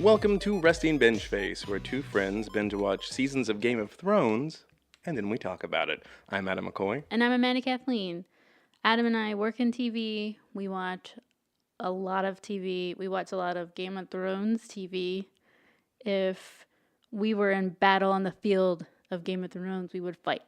Welcome to Resting Binge Face, where two friends binge watch seasons of Game of Thrones, and then we talk about it. I'm Adam McCoy. And I'm Amanda Kathleen. Adam and I work in TV. We watch a lot of TV. We watch a lot of Game of Thrones TV. If we were in battle on the field of Game of Thrones, we would fight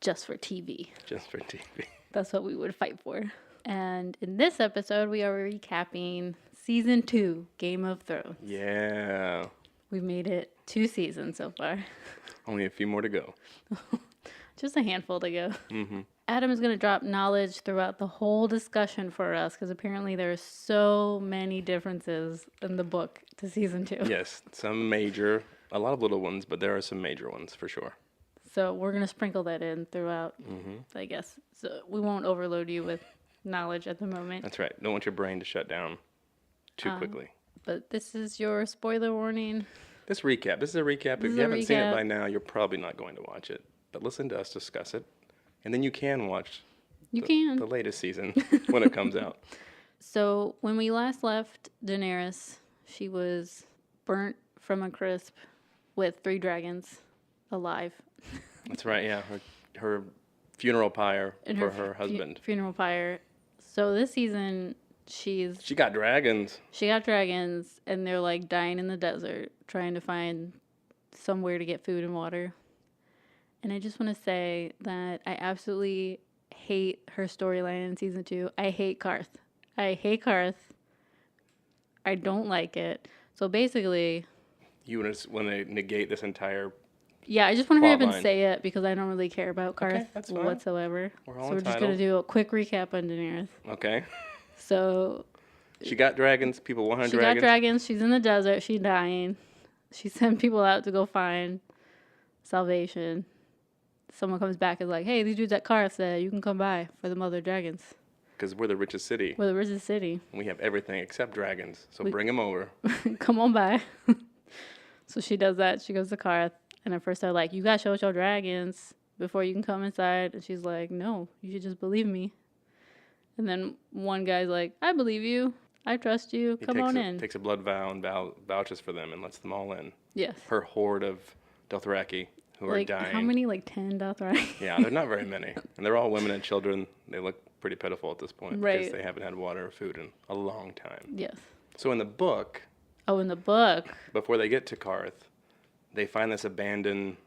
just for TV. Just for TV. That's what we would fight for. And in this episode, we are recapping Season 2, Game of Thrones. Yeah. We've made it 2 seasons so far. Only a few more to go. Just a handful to go. Mm-hmm. Adam is going to drop knowledge throughout the whole discussion for us because apparently there are so many differences in the book to Season 2. Yes, some major, a lot of little ones, but there are some major ones for sure. So we're going to sprinkle that in throughout, I guess. So we won't overload you with knowledge at the moment. That's right. Don't want your brain to shut down too quickly. But this is your spoiler warning. This is a recap. If you haven't seen it by now, you're probably not going to watch it. But listen to us discuss it. And then you can watch the latest season when it comes out. So when we last left Daenerys, she was burnt from a crisp with 3 dragons alive. That's right, yeah. Her funeral pyre And for her husband. Funeral pyre. So this season, she got dragons. She got dragons, and they're like dying in the desert, trying to find somewhere to get food and water. And I just want to say that I absolutely hate her storyline in Season 2. I hate Karth. I don't like it. So basically... You want to negate this entire... Yeah, I just want to hurry up and say it because I don't really care about Karth whatsoever. We're all so we're just going to do a quick recap on Daenerys. Okay. So... She got dragons. People want her dragons. She got dragons. She's in the desert. She's dying. She sent people out to go find salvation. Someone comes back and is like, hey, these dudes at Karth said you can come by for the mother dragons. Because we're the richest city. We're the richest city. We have everything except dragons. So bring them over. Come on by. So she does that. She goes to Karth. And at first they're like, you got to show us your dragons before you can come inside. And she's like, no, you should just believe me. And then one guy's like, I believe you. I trust you. Come on in. Takes a blood vow and vouches for them and lets them all in. Yes. Her horde of Dothraki who are dying. How many? 10 Dothraki? Yeah, they're not very many. And they're all women and children. They look pretty pitiful at this point. Right. Because they haven't had water or food in a long time. Yes. So in the book... Oh, in the book. Before they get to Karth, they find this abandoned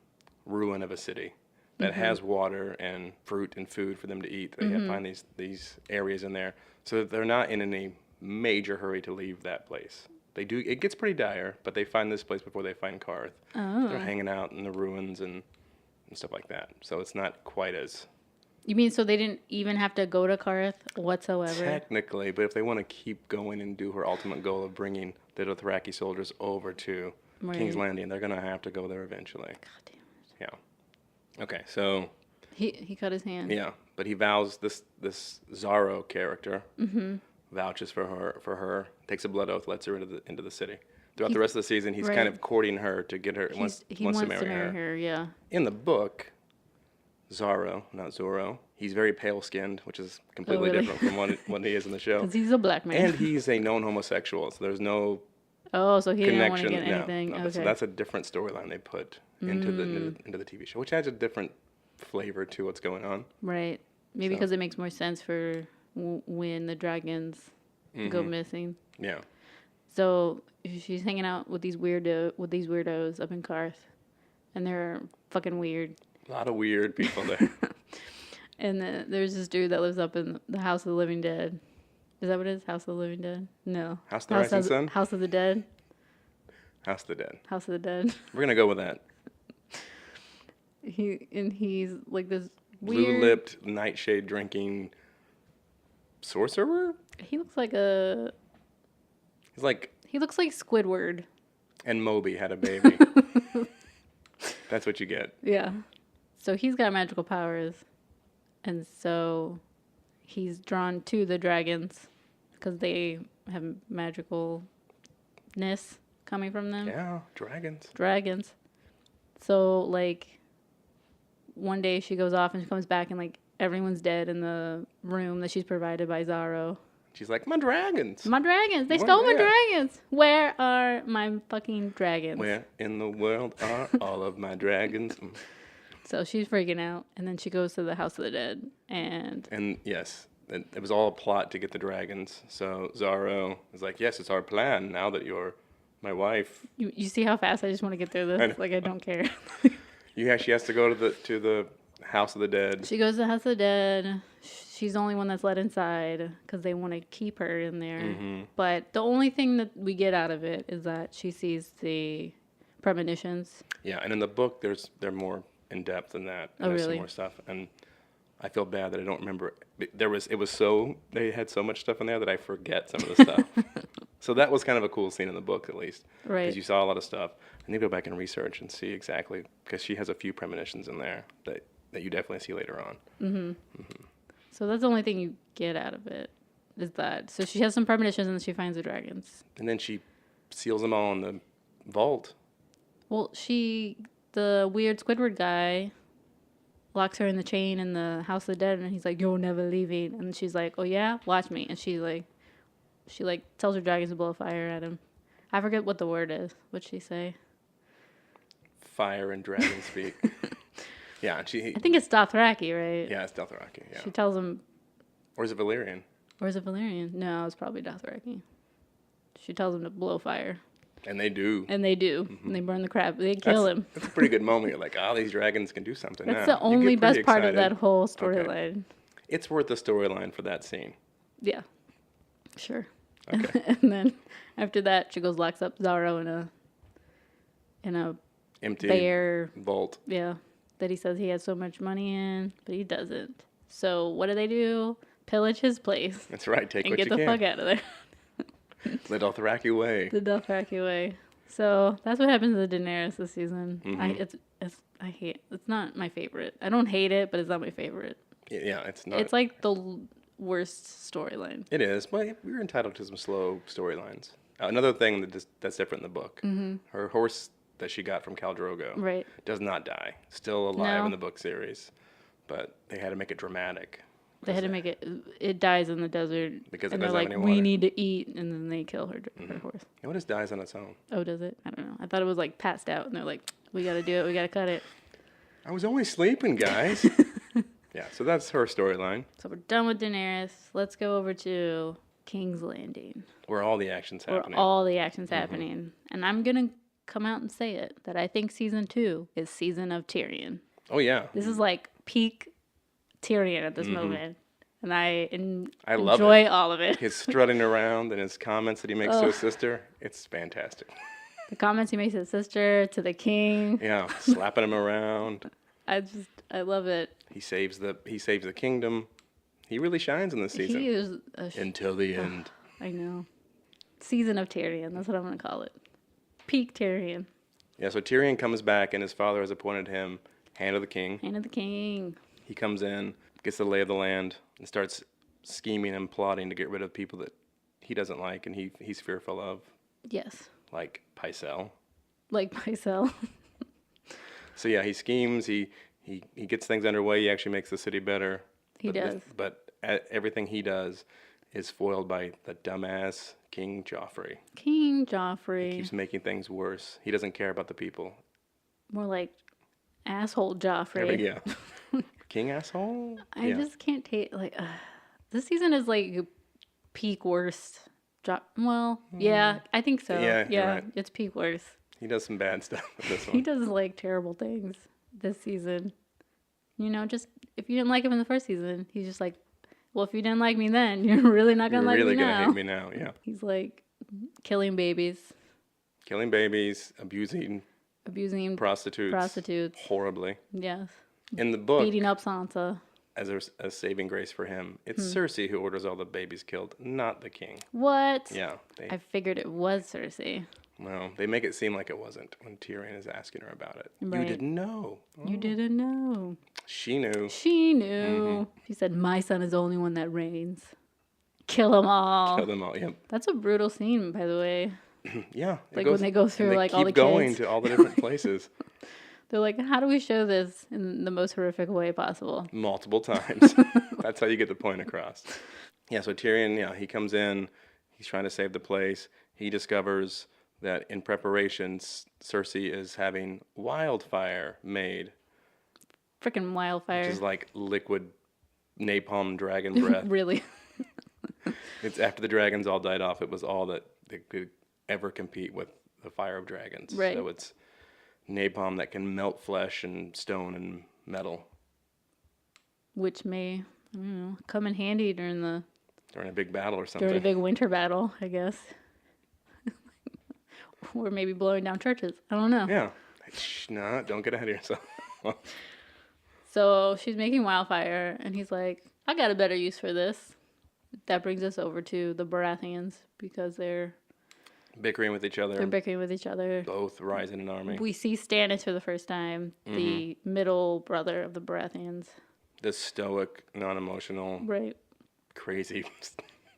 ruin of a city that has water and fruit and food for them to eat. They find these areas in there. So they're not in any major hurry to leave that place. They do. It gets pretty dire, but they find this place before they find Karth. Oh. They're hanging out in the ruins and stuff like that. So it's not quite as... You mean so they didn't even have to go to Karth whatsoever? Technically, but if they want to keep going and do her ultimate goal of bringing the Dothraki soldiers over to King's Landing, they're going to have to go there eventually. God damn it. Yeah. Okay, so... He cut his hand. Yeah, but he vows this Zorro character vouches for her, takes a blood oath, lets her into the city. Throughout the rest of the season, he's kind of courting her to get her. He wants to marry her. Yeah. In the book, Zorro, not Zorro, he's very pale skinned, which is completely different from what he is in the show. Because he's a black man. And he's a known homosexual, so there's no so he didn't want to connection. get anything. No, okay. So that's a different storyline they put into the TV show, which adds a different flavor to what's going on. Right. Maybe because it makes more sense for when the dragons go missing. Yeah. So she's hanging out with these weirdos up in Karth, and they're fucking weird. A lot of weird people there. And there's this dude that lives up in the House of the Living Dead. Is that what it is? House of the Living Dead? No. House of the Rising Sun? House of the Dead. House of the Dead. House of the Dead. We're gonna go with that. He's like this weird... blue-lipped, nightshade drinking sorcerer? He looks like a... He's like... He looks like Squidward. And Moby had a baby. That's what you get. Yeah. So he's got magical powers. And so he's drawn to the dragons because they have magicalness coming from them. Yeah, dragons. Dragons. So, like, one day she goes off and she comes back and, like, everyone's dead in the room that she's provided by Zaro. She's like, my dragons. My dragons. They Where stole my they at? dragons. Where are my fucking dragons? Where in the world are all of my dragons? So she's freaking out, and then she goes to the House of the Dead, And yes, it was all a plot to get the dragons. So Zaro is like, yes, it's our plan now that you're my wife. you see how fast I just want to get through this? Like, I don't care. She has to go to the House of the Dead. She goes to the House of the Dead. She's the only one that's let inside because they want to keep her in there. Mm-hmm. But the only thing that we get out of it is that she sees the premonitions. Yeah, and in the book, they're more in depth than that. And Oh, there's really? some more stuff, and I feel bad that I don't remember. They had so much stuff in there that I forget some of the stuff. So that was kind of a cool scene in the book, at least, Right. because you saw a lot of stuff. And you go back and research and see exactly, because she has a few premonitions in there that you definitely see later on. So that's the only thing you get out of it is that. So she has some premonitions and she finds the dragons. And then she seals them all in the vault. Well, the weird Squidward guy locks her in the chain in the House of the Dead, and he's like, "You're never leaving." And she's like, "Oh yeah, watch me." And she tells her dragons to blow fire at him. I forget what the word is. What'd she say? Fire and dragon speak. Yeah, and I think it's Dothraki, right? Yeah, it's Dothraki. Yeah, She tells him, or is it Valyrian? or is it Valyrian? No, it's probably Dothraki. She tells him to blow fire. And they do. And they do. And they burn the crap. They kill him. That's a pretty good moment. You're like, these dragons can do something That's now. the only You get pretty best part of excited. that whole Okay. storyline. It's worth the storyline for that scene. Yeah. Sure. Okay. And then after that, she locks up Zaro in a Empty bear. vault. Yeah. That he says he has so much money in, but he doesn't. So what do? Pillage his place That's right. Take and what get you the can. fuck out of there. The Dothraki way. The Dothraki way. So that's what happens to Daenerys this season. I hate. It's not my favorite. I don't hate it, but it's not my favorite. Yeah, it's not. It's like the worst storyline. It is, but we're entitled to some slow storylines. Another thing that's different in the book. Her horse that she got from Khal Drogo Right. does not die. Still alive No. in the book series, but they had to make it dramatic. They had to make it. It dies in the desert Because it and they're doesn't like, have any we water. need to eat, and then they kill her horse. It just dies on its own. Oh, does it? I don't know. I thought it was like passed out, and they're like, we got to do it. We got to cut it. I was only sleeping, guys. Yeah, so that's her storyline, So we're done with Daenerys. Let's go over to King's Landing, where all the action's where happening. all the action's happening. And I'm gonna come out and say it that I think season 2 is season of Tyrion. Oh yeah, This is like peak Tyrion at this moment, and I love enjoy all of it. his strutting around and his comments that he makes to his sister. It's fantastic. The comments he makes to his sister, to the king. Yeah, slapping him around. I love it. He saves the kingdom. He really shines in this season. He is Until the end. I know. Season of Tyrion. That's what I'm gonna call it. Peak Tyrion. Yeah, so Tyrion comes back and his father has appointed him Hand of the King. Hand of the King. He comes in, gets the lay of the land, and starts scheming and plotting to get rid of people that he doesn't like and he's fearful of, Yes. like Pycelle. Like myself. So yeah, he schemes, he gets things underway, he actually makes the city better. He does. But everything he does is foiled by the dumbass King Joffrey. King Joffrey. Keeps making things worse. He doesn't care about the people. More like asshole Joffrey. Yeah. King asshole? I just can't take this season is like peak worst. Yeah, I think so. Yeah, you're right. It's peak worst. He does some bad stuff with this He one. does like terrible things this season. You know, just if you didn't like him in the first season, he's just like, well, if you didn't like me then, you're really not gonna You're like really me gonna now. hate me now, yeah. He's like killing babies, Killing babies, abusing abusing prostitutes horribly. Yes, In the book, beating up Sansa. as a saving grace for him, it's Hmm. Cersei who orders all the babies killed, not the king. What? Yeah, I figured it was Cersei. well, they make it seem like it wasn't when Tyrion is asking her about it. Right. You didn't know. You didn't know. She knew. She knew. She said, "My son is the only one that reigns. Kill them all." Kill them all. Yep. That's a brutal scene, by the way. Yeah. Like when they go through, and they like, keep all the going kids. to all the different places. They're like, how do we show this in the most horrific way possible? Multiple times. That's how you get the point across. Yeah, so Tyrion, he comes in. He's trying to save the place. He discovers that in preparations, Cersei is having wildfire made, Freaking wildfire. which is like liquid napalm dragon breath. Really? It's after the dragons all died off, it was all that they could ever compete with the fire of dragons. Right. So it's napalm that can melt flesh and stone and metal. Which may, come in handy during During a big battle or something. a big winter battle, I guess. Or maybe blowing down churches. I don't know. Yeah. Shh, no, don't get ahead of yourself. So she's making wildfire, and he's like, I got a better use for this. That brings us over to the Baratheons, because they're Bickering with each other. bickering with each other. Both rising in army. We see Stannis for the first time, the middle brother of the Baratheons. The stoic, non-emotional, Right. crazy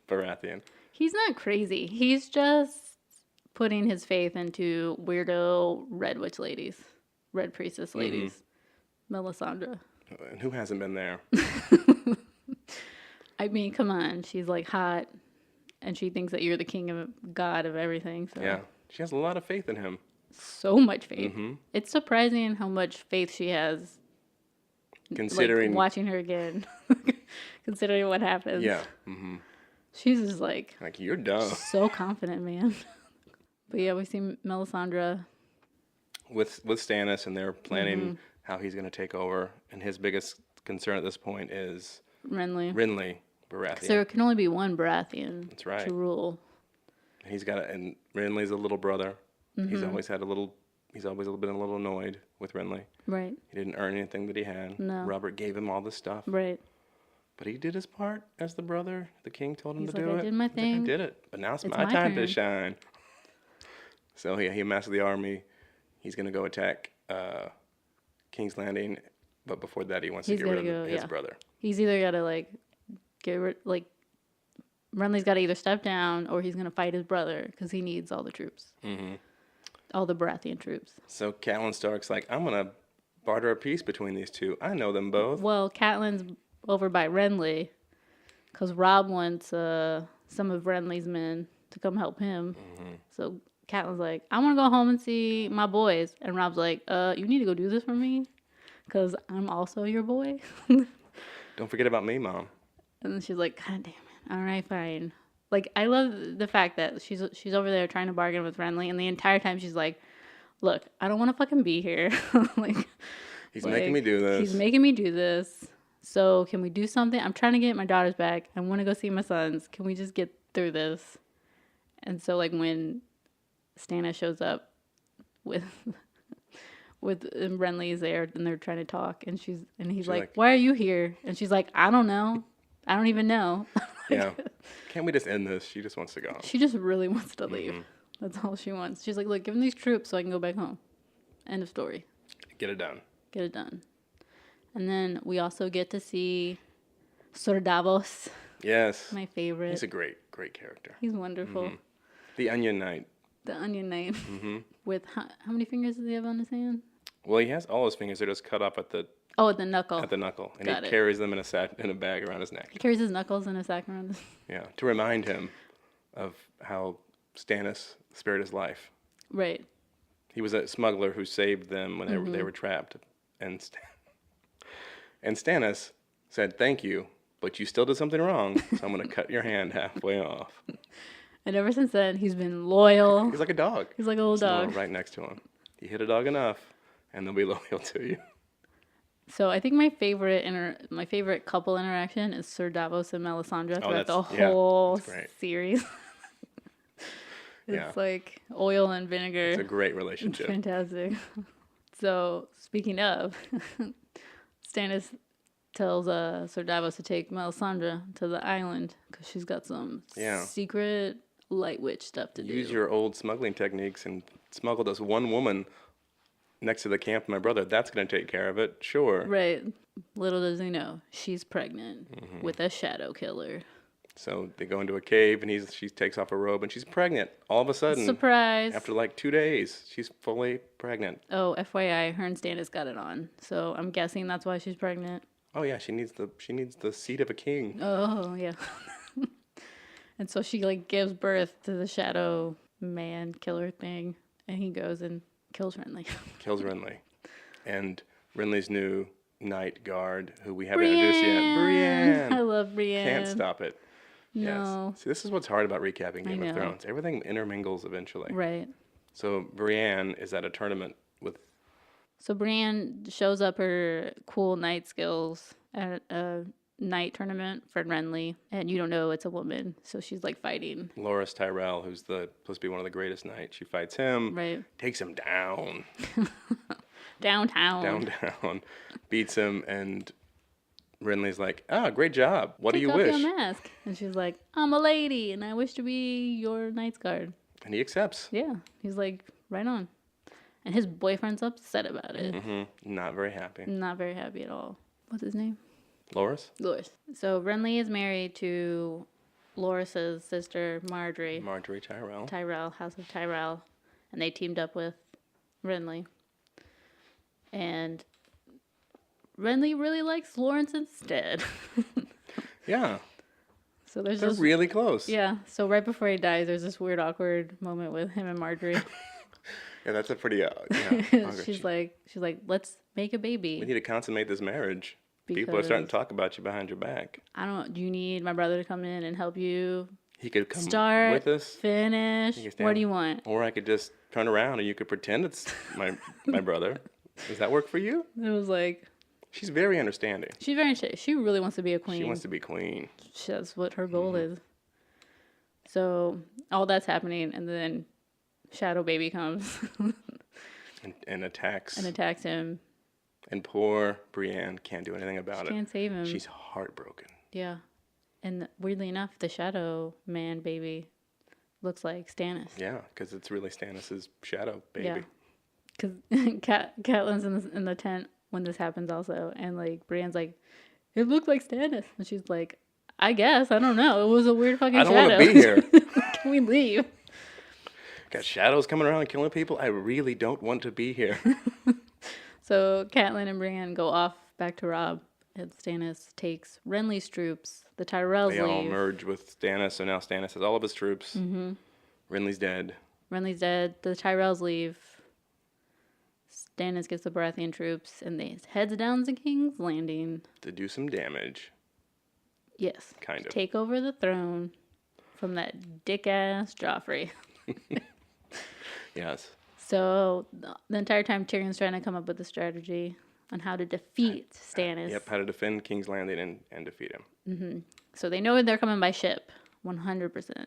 Baratheon. He's not crazy. He's just putting his faith into weirdo red witch ladies, red priestess ladies, Melisandre. And who hasn't been there? I mean, come on. She's like hot, and she thinks that you're the king of God of everything. So. Yeah. She has a lot of faith in him. So much faith. It's surprising how much faith she has. Considering. Like, watching her again. Considering what happens. Yeah. She's just like You're dumb. so confident, man. But yeah, we see Melisandre. With Stannis, and they're planning how he's going to take over. And his biggest concern at this point is Renly. Baratheon. So there can only be one Baratheon. That's right. To rule. And Renly's a little brother. He's always been a little annoyed with Renly. Right. He didn't earn anything that he had. No. Robert gave him all the stuff. Right. But he did his part as the brother. The king told him He's to like, do I it. did my He's like, thing. I did it. But now it's my my time to turn. shine. So he amasses the army. He's going to go attack King's Landing. But before that, he wants to get rid of his brother. He's either got to Renly's got to either step down or he's going to fight his brother because he needs all the troops. All the Baratheon troops. So Catelyn Stark's like, I'm going to barter a peace between these two. I know them both. Well, Catelyn's over by Renly because Robb wants some of Renly's men to come help him. So Catelyn's like, I want to go home and see my boys. And Robb's like, you need to go do this for me because I'm also your boy. Don't forget about me, Mom. And then she's like, God damn it. All right, fine. Like, I love the fact that she's over there trying to bargain with Renly, and the entire time she's like, look, I don't want to fucking be here. He's making me do this. He's making me do this. So can we do something? I'm trying to get my daughters back. I want to go see my sons. Can we just get through this? And so, like, when Stannis shows up with Renly's there, and they're trying to talk, and he's like, why are you here? And she's like, I don't know. I don't even know. Yeah. Can't we just end this? She just wants to go home. She just really wants to leave. That's all she wants. She's like, look, give him these troops so I can go back home. End of story. Get it done. Get it done. And then we also get to see Sir Davos. Yes. My favorite. He's a great character. He's wonderful. The Onion Knight. The Onion Knight. With how many fingers does he have on his hand? Well, he has all his fingers. They're just cut off at the knuckle. At the knuckle. And Got he it. carries them in a bag around his neck. He carries his knuckles in a sack around his... Yeah. To remind him of how Stannis spared his life. Right. He was a smuggler who saved them when they were trapped. And Stannis said, thank you, but you still did something wrong, so I'm going to cut your hand halfway off. And ever since then, he's been loyal. He's like a dog. He's like a little dog. Right next to him. You hit a dog enough, and they'll be loyal to you. So I think my favorite couple interaction is Sir Davos and Melisandre throughout the whole series. It's like oil and vinegar. It's a great relationship. It's fantastic. So speaking of, Stannis tells Sir Davos to take Melisandre to the island because she's got some secret light witch stuff to do. Use your old smuggling techniques and smuggle this one woman next to the camp of my brother. That's going to take care of it. Sure. Right. Little does he know, she's pregnant with a shadow killer. So they go into a cave, and she takes off her robe, and she's pregnant. All of a sudden, Surprise. after like 2 days, she's fully pregnant. Oh, FYI, her and Stannis got it on. So I'm guessing that's why she's pregnant. Oh yeah, she needs the seat of a king. Oh, yeah. And so she like gives birth to the shadow man killer thing, and he goes and kills Renly. Kills Renly. And Renly's new night guard, who we haven't introduced yet. Brienne. I love Brienne. Can't stop it. No. Yes. See, this is what's hard about recapping Game know. of Thrones. Everything intermingles eventually. Right. So Brienne is at a tournament with... So Brienne shows up her cool night skills at a night tournament for Renly, and you don't know it's a woman, so she's like fighting. Loras Tyrell, who's supposed to be one of the greatest knights. She fights him, Right. takes him down, Downtown. beats him, and Renly's like, great job. What do you Take off wish? your mask. And she's like, I'm a lady, and I wish to be your Knight's Guard. And he accepts. Yeah. He's like, right on. And his boyfriend's upset about it. Mm-hmm. Not very happy. Not very happy at all. What's his name? Loras? Loras. So Renly is married to Loras's sister, Marjorie. Marjorie Tyrell. Tyrell, House of Tyrell. And they teamed up with Renly. And Renly really likes Lawrence instead. Yeah. So there's They're this, really close. yeah. So right before he dies, there's this weird, awkward moment with him and Marjorie. Yeah, that's a pretty... she's like, let's make a baby. We need to consummate this marriage. People are starting to talk about you behind your back. Do you need my brother to come in and help you He could come start, with us. finish? What do you want? Or I could just turn around and you could pretend it's my brother. Does that work for you? It was like... She's very understanding. She really wants to be a queen. She wants to be queen. That's what her goal is. So all that's happening, and then Shadow Baby comes And attacks. and attacks him. And poor Brienne can't do anything about it. Can't save him. She's heartbroken. Yeah. And weirdly enough, the Shadow Man baby looks like Stannis. Yeah, because it's really Stannis' shadow baby. Yeah. Because Catelyn's in the tent when this happens also. And, like, Brienne's like, it looked like Stannis. And she's like, I guess. I don't know. It was a weird fucking shadow. I don't want to be here. Can we leave? Got shadows coming around and killing people. I really don't want to be here. So Catelyn and Brienne go off back to Robb. And Stannis takes Renly's troops. The Tyrells They all leave. merge with Stannis, so now Stannis has all of his troops. Mm-hmm. Renly's dead. Renly's dead. The Tyrells leave. Stannis gets the Baratheon troops, and they heads down to King's Landing. To do some damage. Yes. Kind of. Take over the throne from that dick-ass Joffrey. Yes. So the entire time Tyrion's trying to come up with a strategy on how to defeat Stannis. Yep, how to defend King's Landing and defeat him. So they know they're coming by ship, 100%.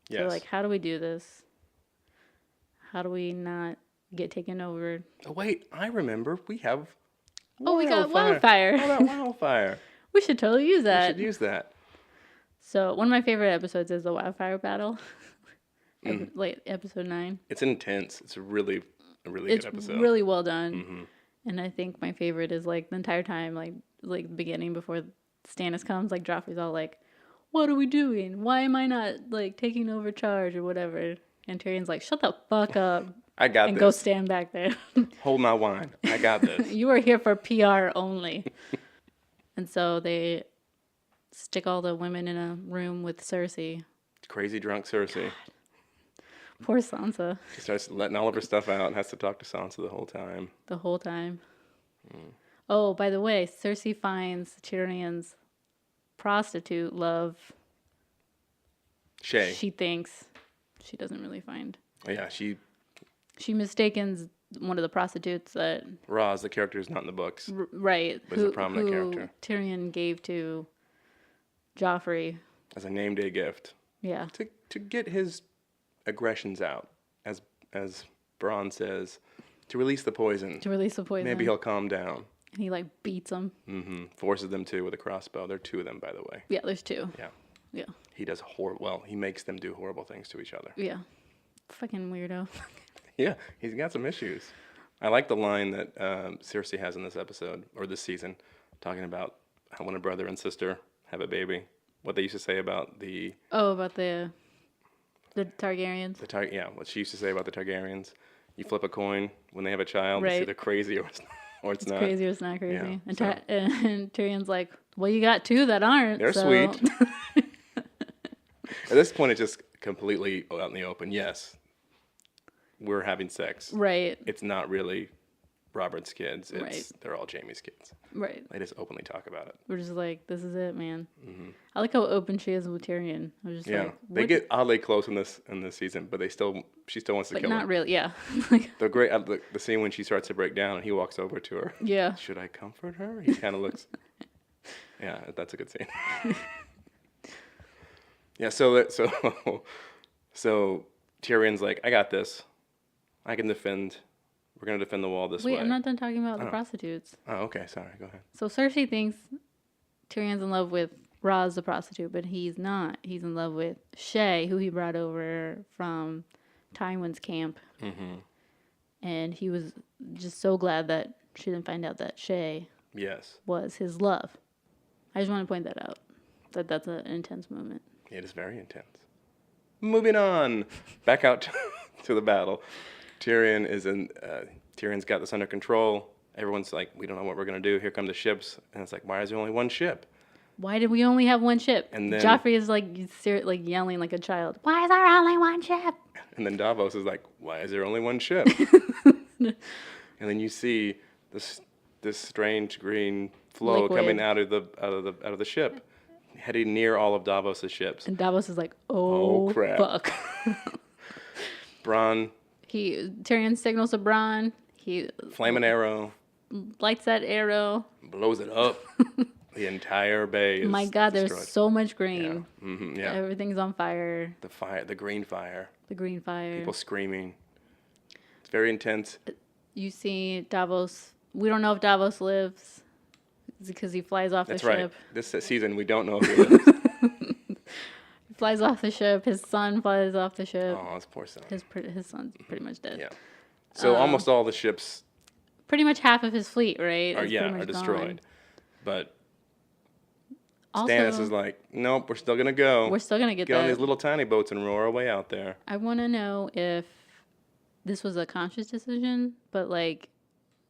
Yes. So like, how do we do this? How do we not get taken over? Oh, wait, I remember. We have Oh, we got wildfire. How about wildfire? We should totally use We that. should use that. So one of my favorite episodes is the wildfire battle. Like episode 9. It's intense. It's a really It's good episode. really well done. And I think my favorite is like the entire time, like the beginning before Stannis comes, like Joffrey's all like, what are we doing? Why am I not like taking over charge or whatever? And Tyrion's like, shut the fuck up I got and this. go stand back there. Hold my wine. I got this. You are here for PR only. And so they stick all the women in a room with Cersei. Crazy drunk Cersei. Poor Sansa. She starts letting all of her stuff out and has to talk to Sansa the whole time. The whole time. Oh, by the way, Cersei finds Tyrion's prostitute love. Shay. She thinks. She doesn't really find. Oh, yeah, She mistakens one of the prostitutes that... Roz, the character is not in the books. Right. But is a prominent who character. Tyrion gave to Joffrey. As a name day gift. Yeah. To get his aggressions out. As Bronn says, to release the poison. To release the poison. Maybe he'll calm down. And he like beats them. Forces them to with a crossbow. There are 2 of them, by the way. Yeah, there's 2. Yeah. Yeah. He does he makes them do horrible things to each other. Yeah. Fucking weirdo. Yeah, he's got some issues. I like the line that Cersei has in this episode, or this season, talking about how when a brother and sister have a baby, what they used to say about the Oh, about the Targaryens. what she used to say about the Targaryens. You flip a coin when they have a child. It's Right. either crazy or it's not. Crazy or it's not crazy. Yeah, And, so- and Tyrion's like, well, you got two that aren't. They're so. sweet. At this point, it's just completely out in the open. Yes, we're having sex. Right. It's not really Robert's kids. Right. They're all Jamie's kids. Right. They just openly talk about it. We're just like, this is it, man. Mm-hmm. I like how open she is with Tyrion. I was just Yeah, like, they what? get oddly close in this season, but she still wants to But kill not him. really. Yeah. Like, The scene when she starts to break down and he walks over to her. yeah. Should I comfort her? He kind of looks. Yeah, that's a good scene. Yeah, so Tyrion's like, I got this. I can defend. We're gonna defend the wall this way. Wait, I'm not done talking about the prostitutes. Oh, okay. Sorry. Go ahead. So Cersei thinks Tyrion's in love with Roz the prostitute, but he's not. He's in love with Shay, who he brought over from Tywin's camp. Mm-hmm. And he was just so glad that she didn't find out that Shay Yes, was his love. I just want to point that out. That's an intense moment. it is very intense. Moving on, back out to the battle. Tyrion's got this under control. Everyone's like, we don't know what we're gonna do. Here come the ships, and it's like, why is there only one ship? Why did we only have one ship? And then- Joffrey is like yelling like a child. Why is there only one ship? And then Davos is like, why is there only one ship? And then you see this strange green flow Liquid. coming out of the ship, heading near all of Davos's ships. And Davos is like, oh crap. fuck. Bronn, Tyrion signals to Bronn. He flaming arrow, lights that arrow. blows it up. The entire bay is My God, destroyed. there's so much green. Yeah. Mm-hmm, yeah. Everything's on fire. The green fire, The green fire. people screaming. It's very intense. You see Davos. We don't know if Davos lives because he flies off That's the right. ship. This season, we don't know if he lives. He flies off the ship. His son flies off the ship. Oh, his poor son. His son's pretty much dead. Yeah. So almost all the ships Pretty much half of his fleet, right? are is pretty much are destroyed. gone. But Also, Stannis is like, nope, we're still gonna go. we're still gonna get Get on that. these little tiny boats and row our way out there. I want to know if this was a conscious decision, but like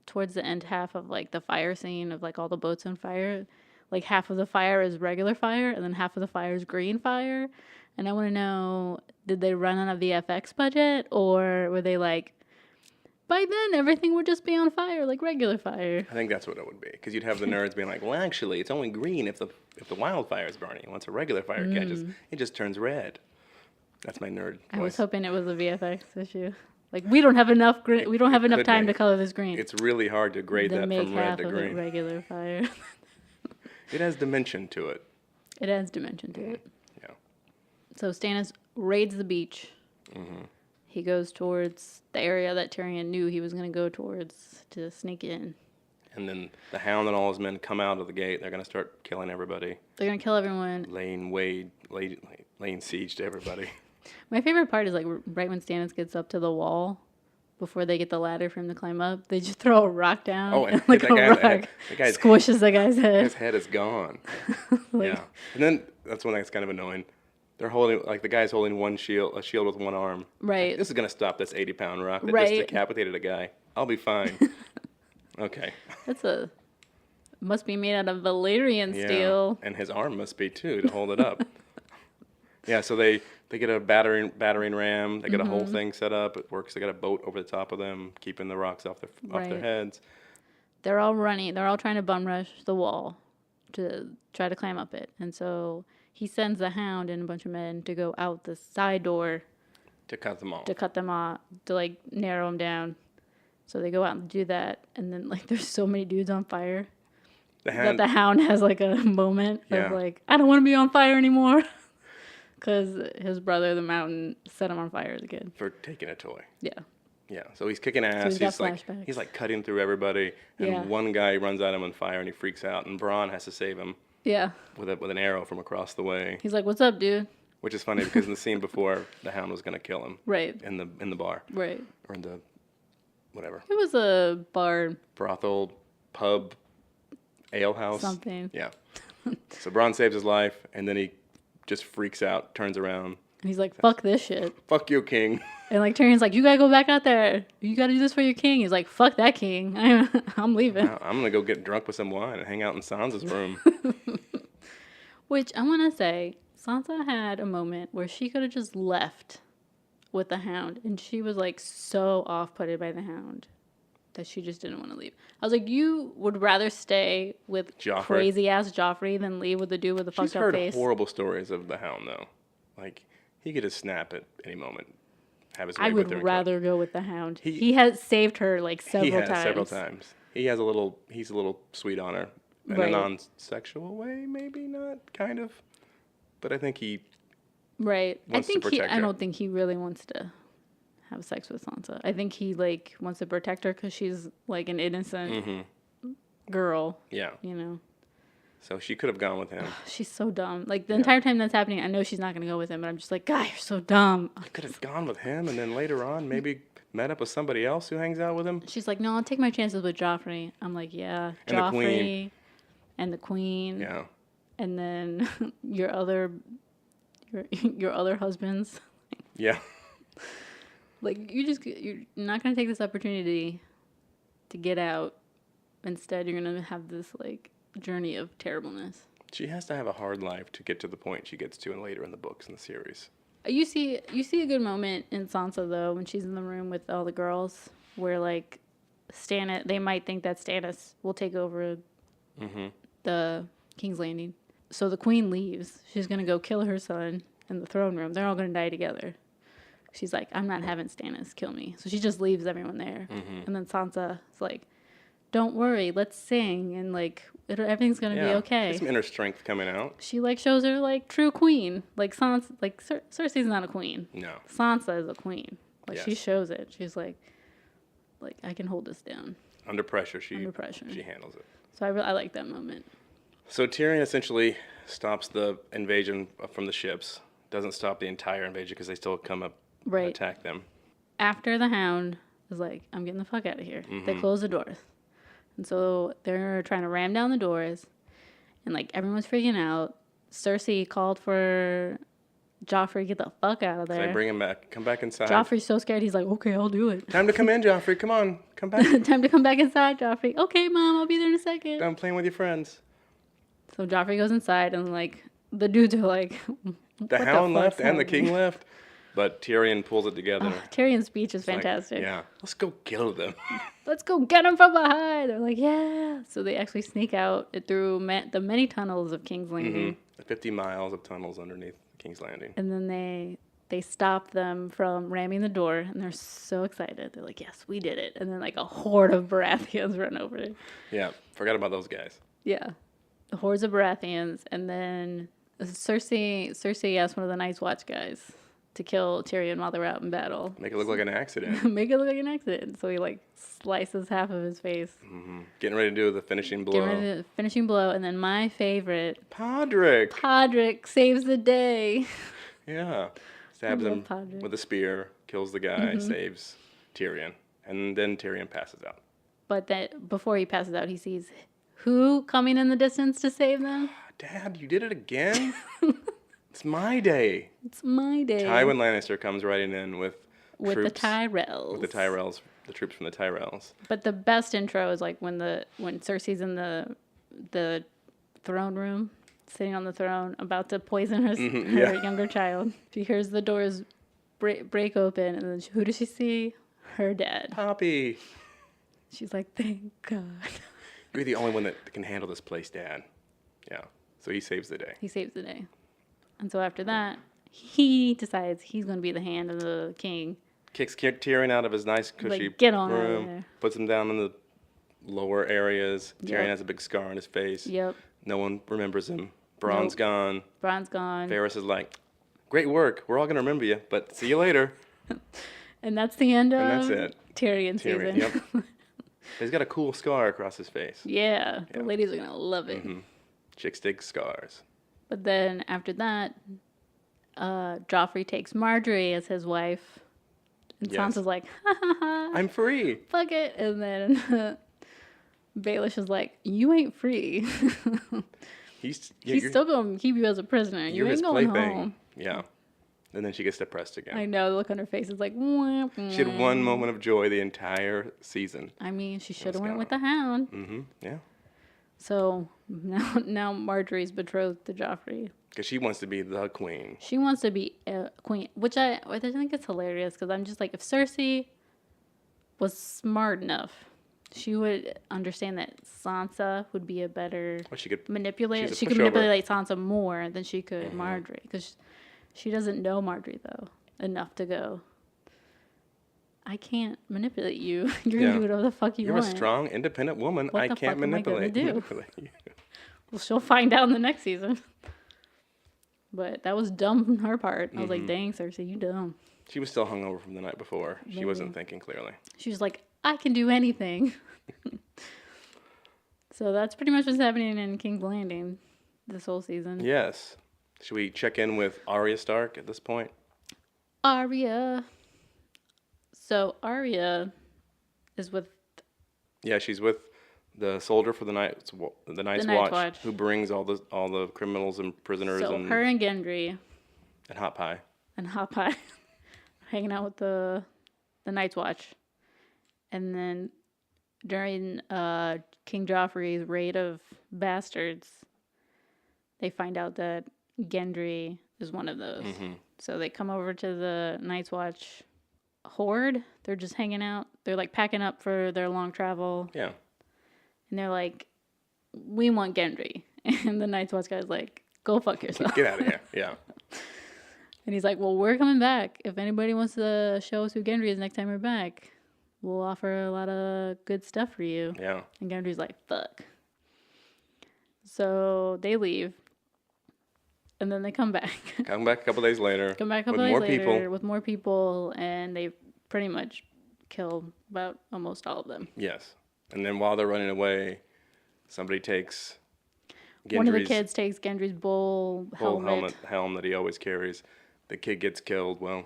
towards the end half of like the fire scene of like all the boats on fire, like half of the fire is regular fire and then half of the fire is green fire. And I want to know, did they run on a VFX budget or were they like, by then everything would just be on fire like regular fire? I think that's what it would be, because you'd have the nerds being like, well, actually, it's only green if the wildfire is burning. Once a regular fire catches, it just turns red. That's my nerd I was voice. hoping it was a VFX issue. Like we don't have enough green. We don't have enough could time be. to color this green. It's really hard to grade Then that make from red half to of it green. regular fire. It has dimension to it. It adds dimension to it. Yeah. So Stannis raids the beach. Mm-hmm. He goes towards the area that Tyrion knew he was going to go towards to sneak in. And then the Hound and all his men come out of the gate. They're going to start killing everybody, They're going to kill everyone. laying siege to everybody. My favorite part is like right when Stannis gets up to the wall, before they get the ladder for him to climb up, they just throw a rock down. Oh, and like hit a that guy in the rock head. The guy's- squishes the guy's head. His head is gone. Like- Yeah. And then that's when that's kind of annoying. They're holding, like the guy's holding a shield with one arm. Right. This is going to stop this 80-pound rock that just Right. decapitated a guy. I'll be fine. Okay. Must be made out of Valyrian Yeah. steel. And his arm must be too to hold it up. Yeah, so they get a battering ram. They get a whole thing set up. It works. They got a boat over the top of them, keeping the rocks off their Right. heads. They're all running. They're all trying to bum rush the wall to try to climb up it. And so he sends the Hound and a bunch of men to go out the side door To cut them off. to cut them off, to like narrow them down. So they go out and do that. And then like there's so many dudes on fire that the Hound has like a moment Yeah. of like, I don't want to be on fire anymore. Because his brother, the Mountain, set him on fire as a kid. for taking a toy. Yeah. Yeah, so he's kicking ass. he's got He's flashbacks. like cutting through everybody, and Yeah. one guy runs at him on fire, and he freaks out, and Bronn has to save him Yeah. with an arrow from across the way, He's like, what's up, dude? which is funny because in the scene before, the Hound was gonna kill him Right. in the bar Right. or in the whatever It was a bar brothel, pub, ale house, something. Yeah. So Bronn saves his life, and then he just freaks out, turns around. And he's like, fuck this shit. Fuck you, king. And like Tyrion's like, you gotta go back out there. You gotta do this for your king. He's like, fuck that king. I'm leaving. I'm gonna go get drunk with some wine and hang out in Sansa's room. Which I want to say, Sansa had a moment where she could have just left with the Hound, and she was like so off-putted by the Hound that she just didn't want to leave. I was like, you would rather stay with Joffrey. crazy ass Joffrey than leave with the dude with the She's fucked up heard face. horrible stories of the Hound, though. Like, he could just snap at any moment. Have his way I with would her rather go with the Hound. He- He has saved her like several He has times. several times. He's a little sweet on her. In Right. a non-sexual way, maybe not, kind of. But I think he Right. wants to protect I her. don't think he really wants to have sex with Sansa. I think he like wants to protect her because she's like an innocent girl. Yeah. You know. So she could have gone with him. She's so dumb. Like, the entire time that's happening, I know she's not going to go with him, but I'm just like, God, you're so dumb. Could have gone with him, and then later on, maybe met up with somebody else who hangs out with him. She's like, no, I'll take my chances with Joffrey. I'm like, yeah, And the Joffrey queen. and the queen. Yeah. And then your other husbands. Yeah. Like, you're not going to take this opportunity to get out. Instead, you're going to have this, like, journey of terribleness. She has to have a hard life to get to the point she gets to and later in the books and the series. You see a good moment in Sansa though when she's in the room with all the girls, where like they might think that Stannis will take over the King's Landing. So the queen leaves. She's gonna go kill her son in the throne room. They're all gonna die together. She's like, I'm not having Stannis kill me. So she just leaves everyone there. And then Sansa is like, don't worry, let's sing, and like everything's gonna be okay. There's some inner strength coming out. She like shows her like true queen. Like Sansa, like Cersei's not a queen. No. Sansa is a queen. Like she Yes. shows it. She's like I can hold this down. Under pressure, she She handles it. So I like that moment. So Tyrion essentially stops the invasion from the ships. Doesn't stop the entire invasion because they still come up Right. and attack them. After the Hound is like, I'm getting the fuck out of here. They close the doors. And so they're trying to ram down the doors. And like everyone's freaking out. Cersei called for Joffrey, get the fuck out of So there. they bring him back. Come back inside. Joffrey's so scared. He's like, okay, I'll do it. Time to come in, Joffrey. Come on. Come back. Time to come back inside, Joffrey. Okay, Mom, I'll be there in a second. Done playing with your friends. So Joffrey goes inside, and like the dudes are like, The Hound left and the King left. But Tyrion pulls it together. Tyrion's speech is Like, fantastic. yeah. Let's go kill them. Let's go get him from behind. They're like, yeah. So they actually sneak out through the many tunnels of King's Landing. 50 miles of tunnels underneath King's Landing. And then they stop them from ramming the door, and they're so excited. They're like, yes, we did it. And then like a horde of Baratheons run over it. Yeah. Forgot about those guys. Yeah. The hordes of Baratheons. And then Cersei asked one of the Night's Watch guys to kill Tyrion while they're out in battle. Make it look like an accident. Make it look like an accident. So he like slices half of his face. Getting ready to do the finishing blow. Get rid of the finishing blow. And then my favorite, Podrick. Podrick saves the day. Yeah. Stabs love him Podrick. with a spear, kills the guy, saves Tyrion. And then Tyrion passes out. But that before he passes out, he sees who coming in the distance to save them? Dad, you did it again? It's my day. It's my day. Tywin Lannister comes riding in with with troops. the Tyrells. With the Tyrells. The troops from the Tyrells. But the best intro is like when Cersei's in the throne room, sitting on the throne, about to poison her younger child. She hears the doors break open, and then who does she see? Her dad. Poppy. She's like, thank God. You're the only one that can handle this place, Dad. Yeah. So he saves the day. He saves the day. And so after that, he decides he's going to be the hand of the king. Kicks Tyrion out of his nice cushy Like, get on out of room. there. Puts him down in the lower areas. Tyrion Yep. has a big scar on his face. Yep. No one remembers him. Bron's Nope. gone. Bron's gone. Varys is like, great work. We're all going to remember you, but see you later. And that's the end of And that's it. Tyrion season. Yep. He's got a cool scar across his face. Yeah. The ladies are going to love it. Chicks dig scars. But then after that, Joffrey takes Marjorie as his wife. And Yes. Sansa's like, ha ha ha, I'm free. fuck it. And then Baelish is like, you ain't free. He's still going to keep you as a prisoner. You you're ain't his going plaything. home. Yeah. And then she gets depressed again. I know. The look on her face is like, wah, She had one wah. moment of joy the entire season. I mean, she should was have went gone. with the hound. Mm-hmm. Yeah. So now Marjorie's betrothed to Joffrey. Because she wants to be the queen. She wants to be a queen, which I think it's hilarious because I'm just like, if Cersei was smart enough, she would understand that Sansa would be a better Well, she could manipulator. she's a She could pushover. manipulate Sansa more than she could Marjorie because she doesn't know Marjorie though enough to go. I can't manipulate you. You're gonna do whatever the fuck you You're want. a strong, independent woman. What I the can't fuck am I gonna manipulate do? you. Well, she'll find out in the next season. But that was dumb from her part. I was like, dang, Cersei, you dumb. She was still hungover from the night before. She Maybe. wasn't thinking clearly. She was like, I can do anything. So that's pretty much what's happening in King's Landing this whole season. Yes. Should we check in with Arya Stark at this point? Arya. So Arya is with Yeah, she's with the soldier for the Night's Night's Watch, Watch, who brings all the criminals and prisoners so and her and Gendry hot pie. and Hot Pie hanging out with the Night's Watch, and then during King Joffrey's raid of bastards, they find out that Gendry is one of those. So they come over to the Night's Watch horde. They're just hanging out. They're like packing up for their long travel. Yeah. And they're like, we want Gendry. And the Night's Watch guy's like, go fuck yourself. Get out of here. Yeah. And he's like, well, we're coming back. If anybody wants to show us who Gendry is next time we're back, we'll offer a lot of good stuff for you. Yeah. And Gendry's like, fuck. So they leave. And then they come back. Come back a couple days later. Come back a couple days later with more people. And they pretty much kill about almost all of them. Yes. And then while they're running away, somebody takes One of the kids takes Gendry's bull helm that he always carries. The kid gets killed. Well,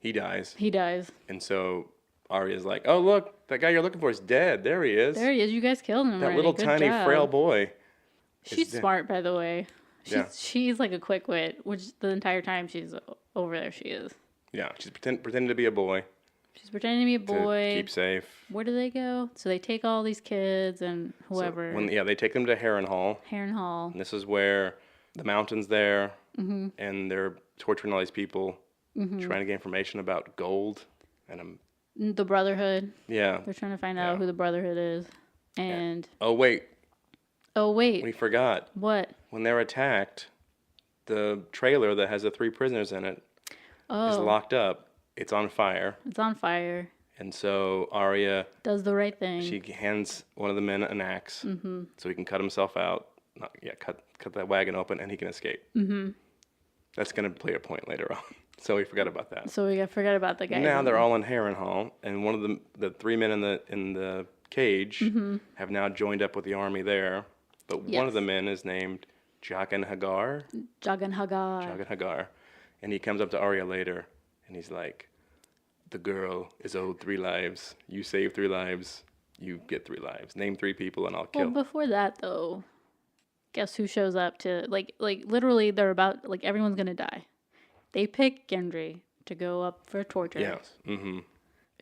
he dies. He dies. And so Arya's like, oh, look, that guy you're looking for is dead. There he is. There he is. You guys killed him That already. little Good tiny job. frail boy. She's smart, by the way. Yeah. She's like a quick wit, which the entire time she's over there, she is. Yeah, she's pretending to be a boy. She's pretending to be a boy. To keep safe. Where do they go? So they take all these kids and whoever. So they take them to Harrenhal. Harrenhal. And this is where the mountain's there. And they're torturing all these people, trying to get information about gold. And The Brotherhood. yeah. They're trying to find out who the Brotherhood is. And Oh, wait. we We forgot. What? When they're attacked, the trailer that has the 3 prisoners in it is locked up. It's on fire. It's on fire. And so Arya Does the right thing. She hands one of the men an axe so he can cut himself out. Cut that wagon open and he can escape. That's going to play a point later on. So we forgot about that. So we forgot about the guy. Now they're all in Harrenhal, and one of the 3 men in the cage have now joined up with the army there. But one of the men is named Jaqen Hagar. Jaqen Hagar. Jaqen Hagar, and he comes up to Arya later, and he's like, "The girl is owed 3 lives. You save 3 lives, you get 3 lives. Name 3 people, and I'll kill." Well, before that though, guess who shows up to like literally they're about like everyone's gonna die. They pick Gendry to go up for torture. Yes. Mm-hmm.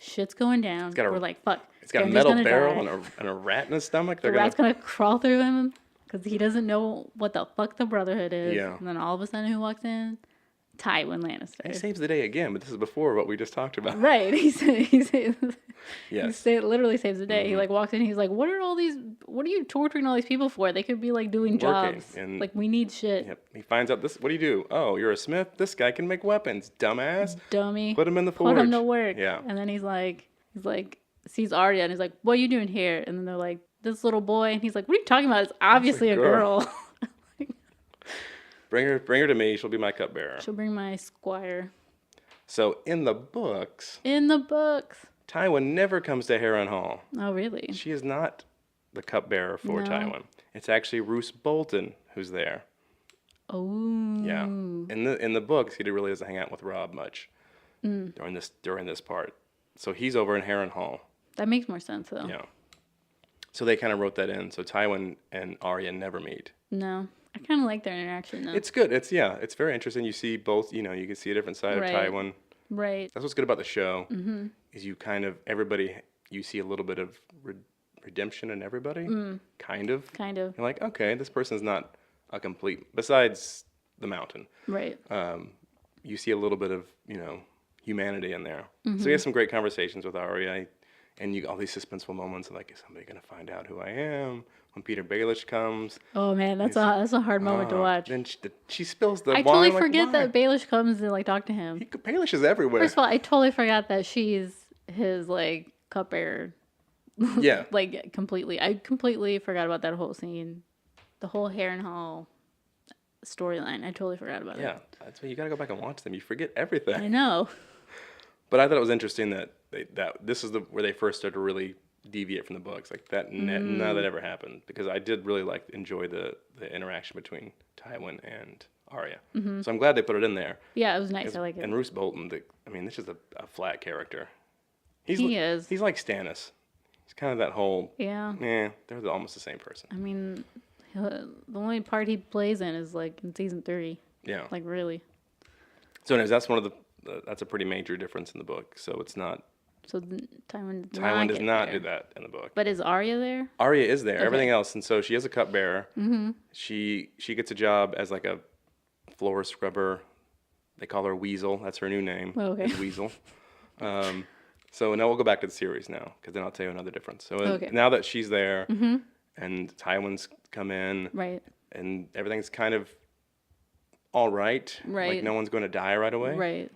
Shit's going down. We're like, fuck. It's got Gendry's a metal gonna barrel die. and a rat in his stomach. The rat's gonna crawl through him because he doesn't know what the fuck the Brotherhood is. Yeah. And then all of a sudden, who walks in? Tywin Lannister. He saves the day again, but this is before what we just talked about. Right. He Yes. literally saves the day. He like walks in. He's like, what are you torturing all these people for? They could be like doing jobs. and- Like we need shit. Yep. He finds out this. What do you do? Oh, you're a smith. This guy can make weapons. Dumbass. Dummy. Put him in the forge. Put him to work. Yeah. And then he's like, sees Arya and he's like, what are you doing here? And then they're like, this little boy. And he's like, what are you talking about? It's obviously a girl. Bring her to me. She'll be my cupbearer. She'll bring my squire. So in the books, In the books. Tywin never comes to Harrenhal. Oh, really? She is not the cupbearer for No. Tywin. It's actually Roose Bolton who's there. Oh. Yeah. In the books, he really doesn't hang out with Robb much during this part. So he's over in Harrenhal. That makes more sense, though. Yeah. So they kind of wrote that in. So Tywin and Arya never meet. No. I kind of like their interaction though. It's good. It's very interesting. You see both. You can see a different side of Right. Tywin. Right. That's what's good about the show. Is you kind of you see a little bit of redemption in everybody. Kind of. Kind of. You're like, okay, this person's not a complete. Besides the mountain, Right. you see a little bit of humanity in there. So you have some great conversations with Arya, and you all these suspenseful moments of like, is somebody gonna find out who I am? When Peter Baelish comes, Oh man, that's a hard moment to watch. then she spills the I wine. totally like, forget why? that Baelish comes to like talk to him. Baelish is everywhere. First of all, I totally forgot that she's his like cupbearer. Yeah. Like completely. I completely forgot about that whole scene. The whole Harrenhal storyline. I totally forgot about it. Yeah, that's why you gotta go back and watch them. You forget everything. I know. But I thought it was interesting that this is where they first started to really deviate from the books. Like that, none of that ever happened because I did really enjoy the interaction between Tywin and Arya. So I'm glad they put it in there. Yeah, it was nice. I like it. And Roose Bolton, this is a flat character. He is. He's like Stannis. He's kind of that whole. Yeah. Yeah, they're almost the same person. I mean, the only part he plays in is like in season 3. Yeah. Like really. So anyways, that's one of that's a pretty major difference in the book. So it's not. So Tywin Does not do that in the book. But is Arya there? Arya is there. Okay. Everything else, and so she has a cupbearer. Mm-hmm. She gets a job as like a floor scrubber. They call her Weasel. That's her new name. Oh, okay. Is Weasel. So now we'll go back to the series now, because then I'll tell you another difference. So Okay. now that she's there, and Tywin's come in, Right. and everything's kind of all right. Right. Like no one's going to die right away. Right.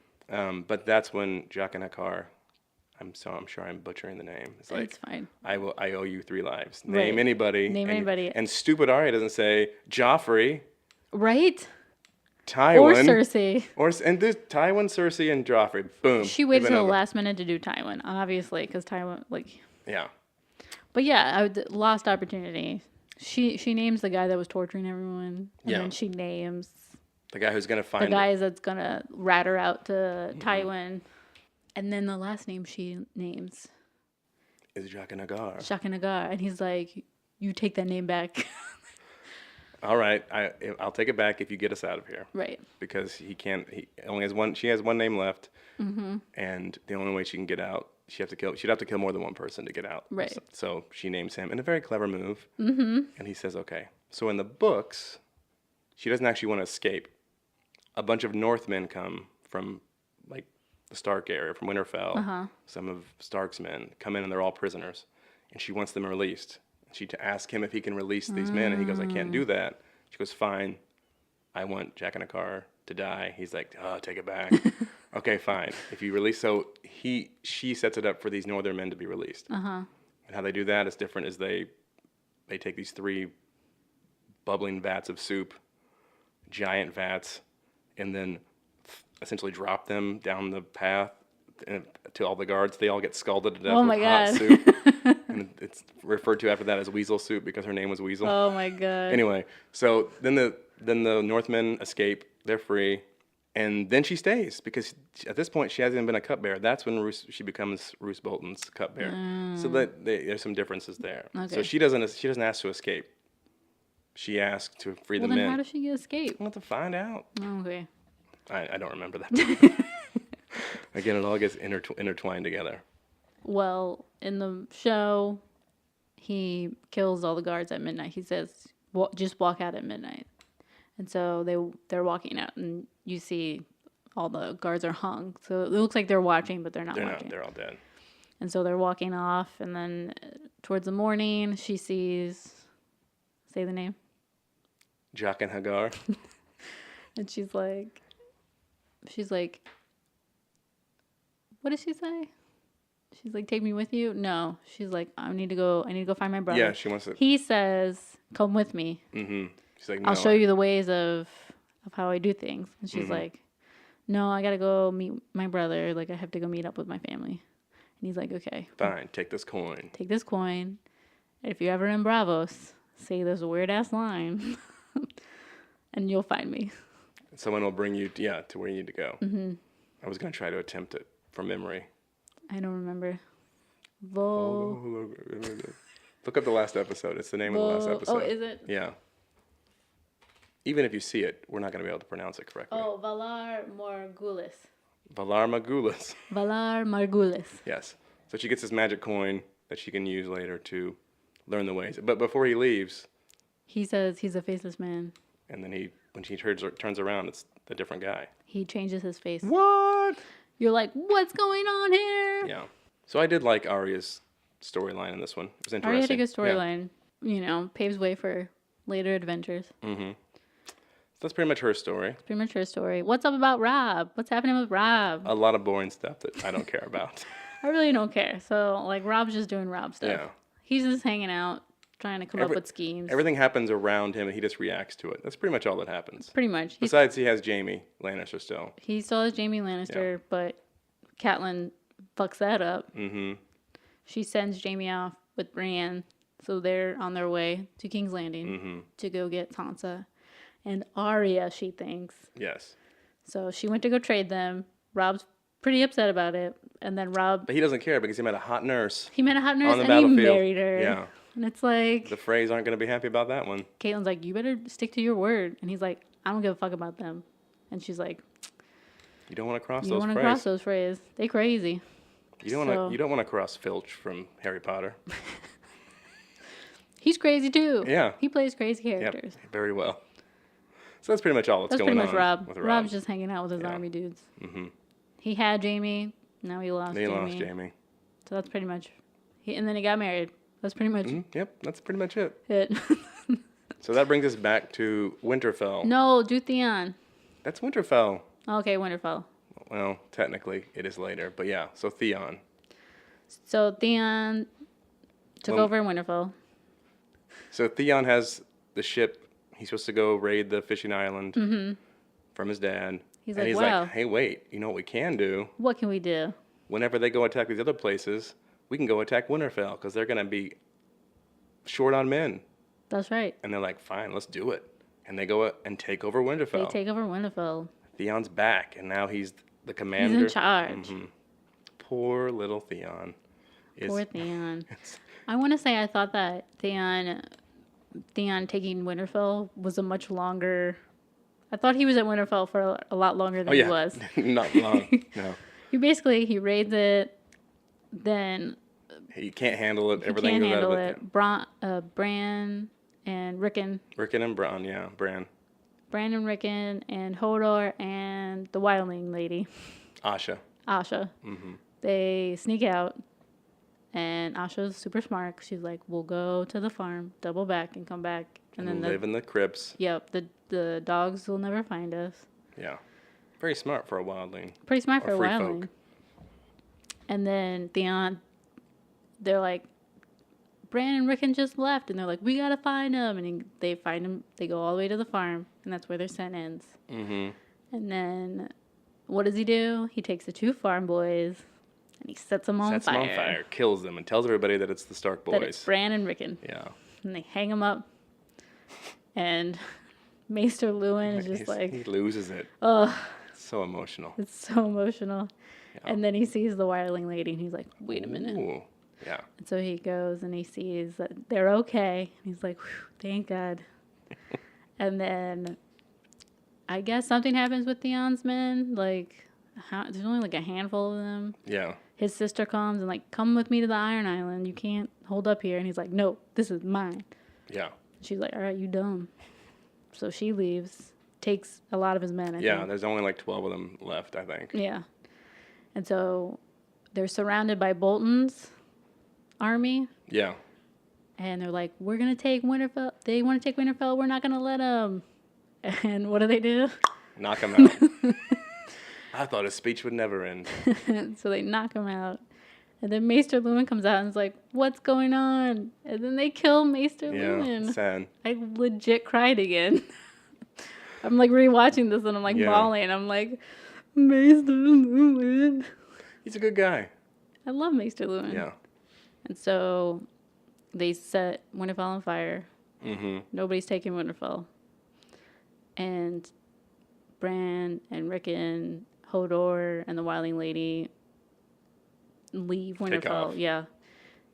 But that's when Jaqen H'ghar, I'm sure I'm butchering the name. It's like, It's fine. I owe you 3 lives. Right. Name anybody. Name anybody. And stupid Arya doesn't say Joffrey, Right? Tywin. Or Cersei. And there's Tywin, Cersei, and Joffrey. Boom. She waited They've been till the over. last minute to do Tywin, obviously, because Tywin, like... Yeah. But yeah, lost opportunity. She names the guy that was torturing everyone. And then she names The guy who's going to the find guys that's going to rat her out to Tywin. And then the last name she names, is Jaqen H'ghar. Jaqen H'ghar. And he's like, you take that name back. All right, I'll take it back if you get us out of here. Right. Because he only has one. She has one name left, and the only way she can get out, she'd have to kill more than one person to get out. Right. So she names him in a very clever move, and he says, "Okay." So in the books, she doesn't actually want to escape. A bunch of Northmen come from like the Stark area, from Winterfell. Some of Stark's men come in, and they're all prisoners, and she wants them released. She asks him if he can release these men, and he goes, "I can't do that." She goes, "Fine, I want Jaqen H'ghar to die." He's like, "Oh, take it back." Okay, fine. If you release, she sets it up for these northern men to be released. And how they do that is different. Is they take these 3 bubbling vats of soup, giant vats, and then essentially drop them down the path to all the guards. They all get scalded to death Oh with my hot God. soup. And it's referred to after that as Weasel soup because her name was Weasel. Oh my God. Anyway, so then the Northmen escape. They're free. And then she stays because at this point she hasn't even been a cupbearer. That's when she becomes Roose Bolton's cupbearer. So there's some differences there. Okay. So she doesn't ask to escape. She asks to free the Well, then men. how does she get escape? We'll have to find out. Oh, okay. I don't remember that. Again, it all gets intertwined together. Well, in the show, he kills all the guards at midnight. He says, just walk out at midnight. And so they're walking out, and you see all the guards are hung. So it looks like they're watching, but they're not watching. They're all dead. And so they're walking off, and then towards the morning, she sees, say the name. Jaqen H'ghar. And she's like, what did she say? She's like, take me with you? No. She's like, I need to go find my brother. Yeah, she wants to. He says, come with me. Mm-hmm. She's like, no. I'll show you the ways of how I do things. And she's like, no, I got to go meet my brother. Like, I have to go meet up with my family. And he's like, okay. Fine, take this coin. Take this coin. And if you're ever in Bravos, say this weird-ass line. And you'll find me. Someone will bring you, to where you need to go. Mm-hmm. I was going to try to attempt it from memory. I don't remember. Look up the last episode. It's the name of the last episode. Oh, is it? Yeah. even if you see it, we're not going to be able to pronounce it correctly. Oh, Valar Morghulis. Valar Morghulis. Valar Morghulis. Yes. So she gets this magic coin that she can use later to learn the ways. But before he leaves, He says he's a faceless man. and then when she turns around, it's a different guy. He changes his face. What? You're like, what's going on here? Yeah. So I did like Arya's storyline in this one. It was interesting. Arya had a good storyline. You know, paves way for later adventures. Mm-hmm. So that's pretty much her story. Pretty much her story. What's up about Rob? What's happening with Rob? A lot of boring stuff that I don't care about. I really don't care. So, like, Rob's just doing Rob stuff. Yeah. He's just hanging out, trying to come up with schemes. Everything happens around him, and he just reacts to it. That's pretty much all that happens. Pretty much. Besides, he has Jaime Lannister still. He still has Jaime Lannister, but Catelyn fucks that up. Mm-hmm. She sends Jaime off with Brienne, so they're on their way to King's Landing to go get Sansa. And Arya, she thinks. Yes. So she went to go trade them. Rob's pretty upset about it. And then Rob... But he doesn't care because he met a hot nurse. He met a hot nurse on the and he battlefield. married her. Yeah. And it's like... The Freys aren't going to be happy about that one. Caitlyn's like, you better stick to your word. And he's like, I don't give a fuck about them. And she's like... You don't want to cross You those don't want to Freys. cross those Freys. They crazy. You don't want to cross Filch from Harry Potter. He's crazy too. Yeah. He plays crazy characters. Yep, very well. So that's pretty much all that's That's going pretty much on Rob. with Rob. Rob's just hanging out with his Yeah. army dudes. Mm-hmm. He had Jaime. Now he lost He Jaime. lost Jaime. So that's pretty much... And then he got married. That's pretty much Yep, that's pretty much it. it. So that brings us back to Winterfell. No, do Theon. That's Winterfell. Okay, Winterfell. Well, technically it is later, but yeah. So Theon. So Theon took Well- over in Winterfell. So Theon has the ship. He's supposed to go raid the fishing island from his dad. He's and like, he's wow. like, hey, wait. You know what we can do? What can we do? Whenever they go attack these other places, we can go attack Winterfell because they're going to be short on men. That's right. And they're like, fine, let's do it. And they go and take over Winterfell. They take over Winterfell. Theon's back, and now he's the commander. He's in charge. Poor little Theon. Poor Theon. I want to say I thought that Theon taking Winterfell was a much longer... I thought he was at Winterfell for a lot longer than he was. Not long. No. He raids it, then He can't handle it. he Everything can't goes handle out of it. Bran and Rickon. Rickon and Bran, yeah. Bran. Bran and Rickon and Hodor and the Wildling lady, Asha. Asha. They sneak out, and Asha's super smart. 'Cause she's like, we'll go to the farm, double back, and come back. And then live in the crypts. Yep, the dogs will never find us. Yeah. Very smart for a wildling. Pretty smart for a free wildling. folk. And then Theon, they're like, Bran and Rickon just left, and they're like, we gotta find them. And they find them. They go all the way to the farm, and that's where their scent ends. Mm-hmm. And then, what does he do? He takes the two farm boys, and he sets them on Sets fire. them on fire, kills them, and tells everybody that it's the Stark boys. That it's Bran and Rickon. Yeah. And they hang them up, and Maester Lewin is just like, he loses it. ugh, So emotional. it's so emotional. Yeah. And then he sees the wildling lady, and he's like, wait a minute. Ooh. Yeah. And so he goes and he sees that they're okay. And he's like, whew, thank God. And then I guess something happens with Theon's men. Like, there's only like a handful of them. Yeah. His sister comes and like, come with me to the Iron Island. You can't hold up here. And he's like, no, this is mine. Yeah. She's like, all right, you dumb. So she leaves, takes a lot of his men. I Yeah, think. there's only like 12 of them left, I think. Yeah. And so they're surrounded by Bolton's army. Yeah. And they're like, we're going to take Winterfell. They want to take Winterfell. We're not going to let them. And what do? Knock him out. I thought his speech would never end. So they knock him out. And then Maester Lewin comes out and is like, what's going on? And then they kill Maester Yeah, Lewin. sad. I legit cried again. I'm like rewatching this and I'm like Yeah. bawling. I'm like, Maester Lewin. He's a good guy. I love Maester Lewin. Yeah. And so they set Winterfell on fire. Mm-hmm. Nobody's taking Winterfell. And Bran and Rickon, Hodor, and the Wildling Lady leave Take Winterfell. off. Yeah.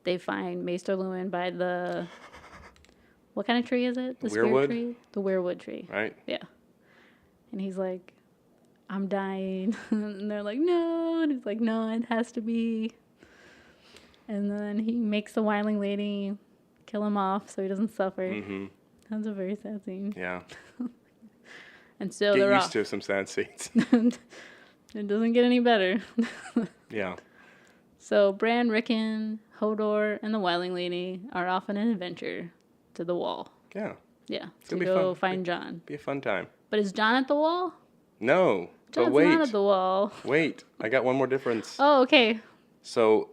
They find Maester Lewin by the what kind of tree is it? The Weirwood? spear tree? The weirwood tree. Right? Yeah. And he's like, I'm dying. And they're like, no. And he's like, no, it has to be. And then he makes the whiling lady kill him off so he doesn't suffer. Mm-hmm. That's a very sad scene. Yeah. And so Get they're used off. to some sad scenes. It doesn't get any better. Yeah. So Bran, Rickon, Hodor, and the whiling lady are off on an adventure to the wall. Yeah. Yeah, to gonna be go fun. find Jon. Be a fun time. But is Jon at the wall? No. But Jon's wait. not at the wall. Wait. I got one more difference. Oh, okay. So,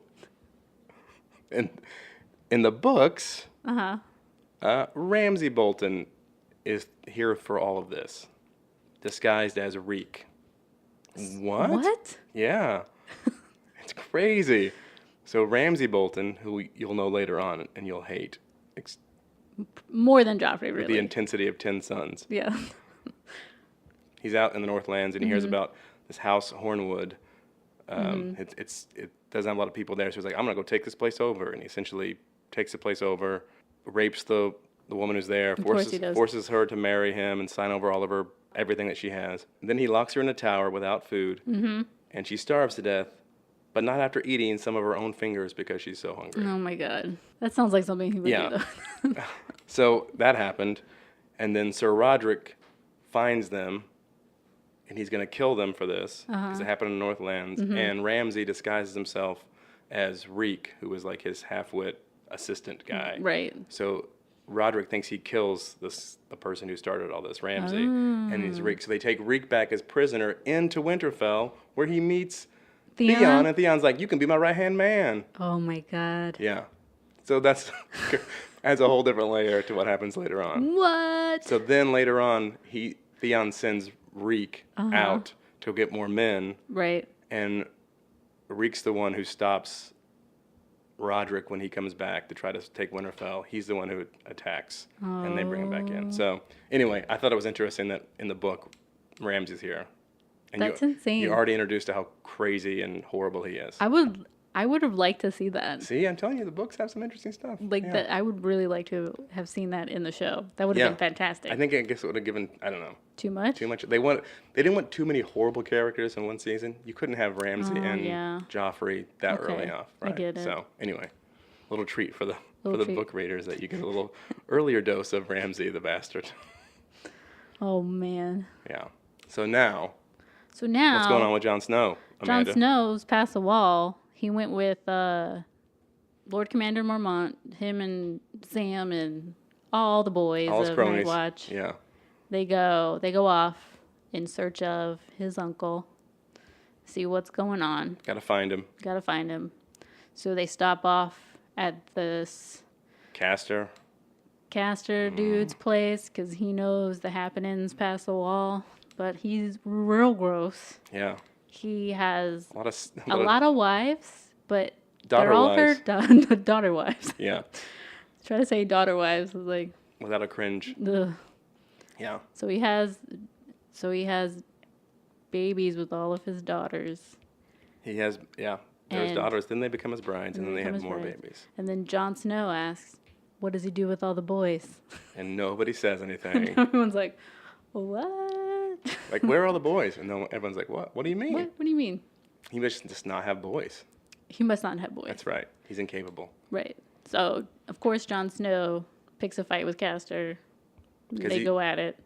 in the books, Ramsay Bolton is here for all of this, disguised as Reek. What? What? Yeah. It's crazy. So Ramsay Bolton, who you'll know later on and you'll hate, More than Joffrey, with really. the intensity of 10 Sons. Yeah. He's out in the Northlands and he hears about this house Hornwood. It doesn't have a lot of people there, so he's like, I'm gonna go take this place over, and he essentially takes the place over, rapes the woman who's there, course he does. forces her to marry him and sign over all of her everything that she has. And then he locks her in a tower without food, and she starves to death, but not after eating some of her own fingers because she's so hungry. Oh my god. That sounds like something he would do, though. So that happened, and then Sir Roderick finds them, and he's going to kill them for this, because it happened in the Northlands, and Ramsay disguises himself as Reek, who was like his half-wit assistant guy. Right. So Roderick thinks he kills the person who started all this, Ramsay, and he's Reek. So they take Reek back as prisoner into Winterfell, where he meets Theon, and Theon's like, you can be my right-hand man. Oh my god. Yeah. So that's adds a whole different layer to what happens later on. What? So then later on, Theon sends Reek out to get more men, Right. and Reek's the one who stops Roderick when he comes back to try to take Winterfell. He's the one who attacks, and they bring him back in. So anyway, I thought it was interesting that in the book, Ramsay's here. And That's insane. You're already introduced to how crazy and horrible he is. I would have liked to see that. See, I'm telling you, the books have some interesting stuff. That I would really like to have seen that in the show. That would have been fantastic. I guess it would have given, I don't know. Too much? Too much. They didn't want too many horrible characters in one season. You couldn't have Ramsay and Joffrey that early off, right? I get it. So anyway, little treat for the treat. book readers that you get a little earlier dose of Ramsay the Bastard. Oh man. Yeah. So now what's going on with Jon Snow, Amanda? Jon Snow's past the wall. He went with Lord Commander Mormont, him and Sam and all the boys All his of cronies. Night Watch. Yeah. They go off in search of his uncle, see what's going on. Gotta find him. So they stop off at this Caster dude's place because he knows the happenings past the wall, but he's real gross. Yeah. He has a lot of wives, but daughter they're all wives. her daughter wives. Yeah. Try to say daughter wives is like Without a cringe. ugh. Yeah. So he has babies with all of his daughters. He has there's daughters, then they become his brides, and then they have more babies. And then Jon Snow asks, what does he do with all the boys? And nobody says anything. Everyone's like, what? Like, where are all the boys? And everyone's like, what? What do you mean? What do you mean? He must just not have boys. He must not have boys. That's right. He's incapable. Right. So, of course, Jon Snow picks a fight with Caster. They go at it.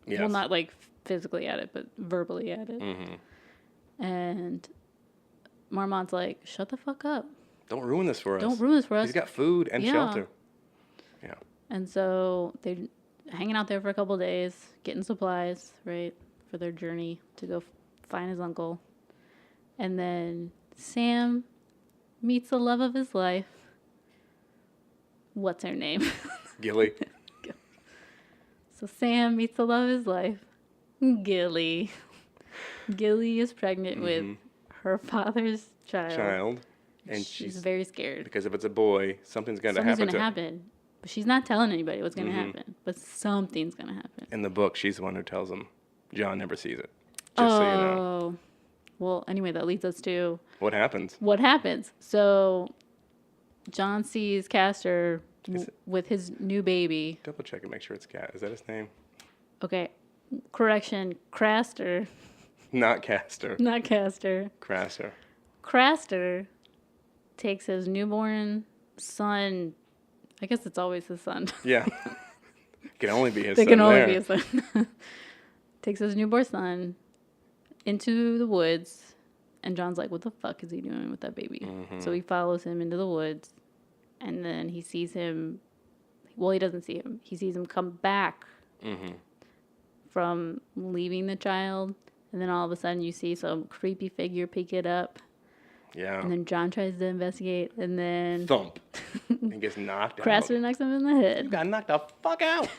Yes. Well, not like physically at it, but verbally at it. Mm-hmm. And Marmont's like, shut the fuck up. Don't ruin this for us. Don't ruin this for us. He's got food and shelter. Yeah. And so they're hanging out there for a couple days, getting supplies, right, for their journey to go find his uncle. And then Sam meets the love of his life. What's her name? Gilly. So Sam meets the love of his life. Gilly. Gilly is pregnant with her father's child. And she's very scared. Because if it's a boy, something's going to happen. But she's not telling anybody what's going to happen. But something's going to happen. In the book, she's the one who tells him. John never sees it. Just so you know. Well, anyway, that leads us to... What happens? So, Jon sees Caster with his new baby. Double check and make sure it's Cat. Is that his name? Okay, correction, Craster, Not Castor. not Caster. Crasser. Craster takes his newborn son. I guess it's always his son. Yeah. Can only be his It son can only there. be his son. Takes his newborn son into the woods, and John's like, "What the fuck is he doing with that baby?" So he follows him into the woods, and then he sees him. Well, he doesn't see him. He sees him come back from leaving the child, and then all of a sudden you see some creepy figure pick it up, Yeah. and then John tries to investigate, and then Thump. And gets knocked out. Craster knocks him in the head. You got knocked the fuck out.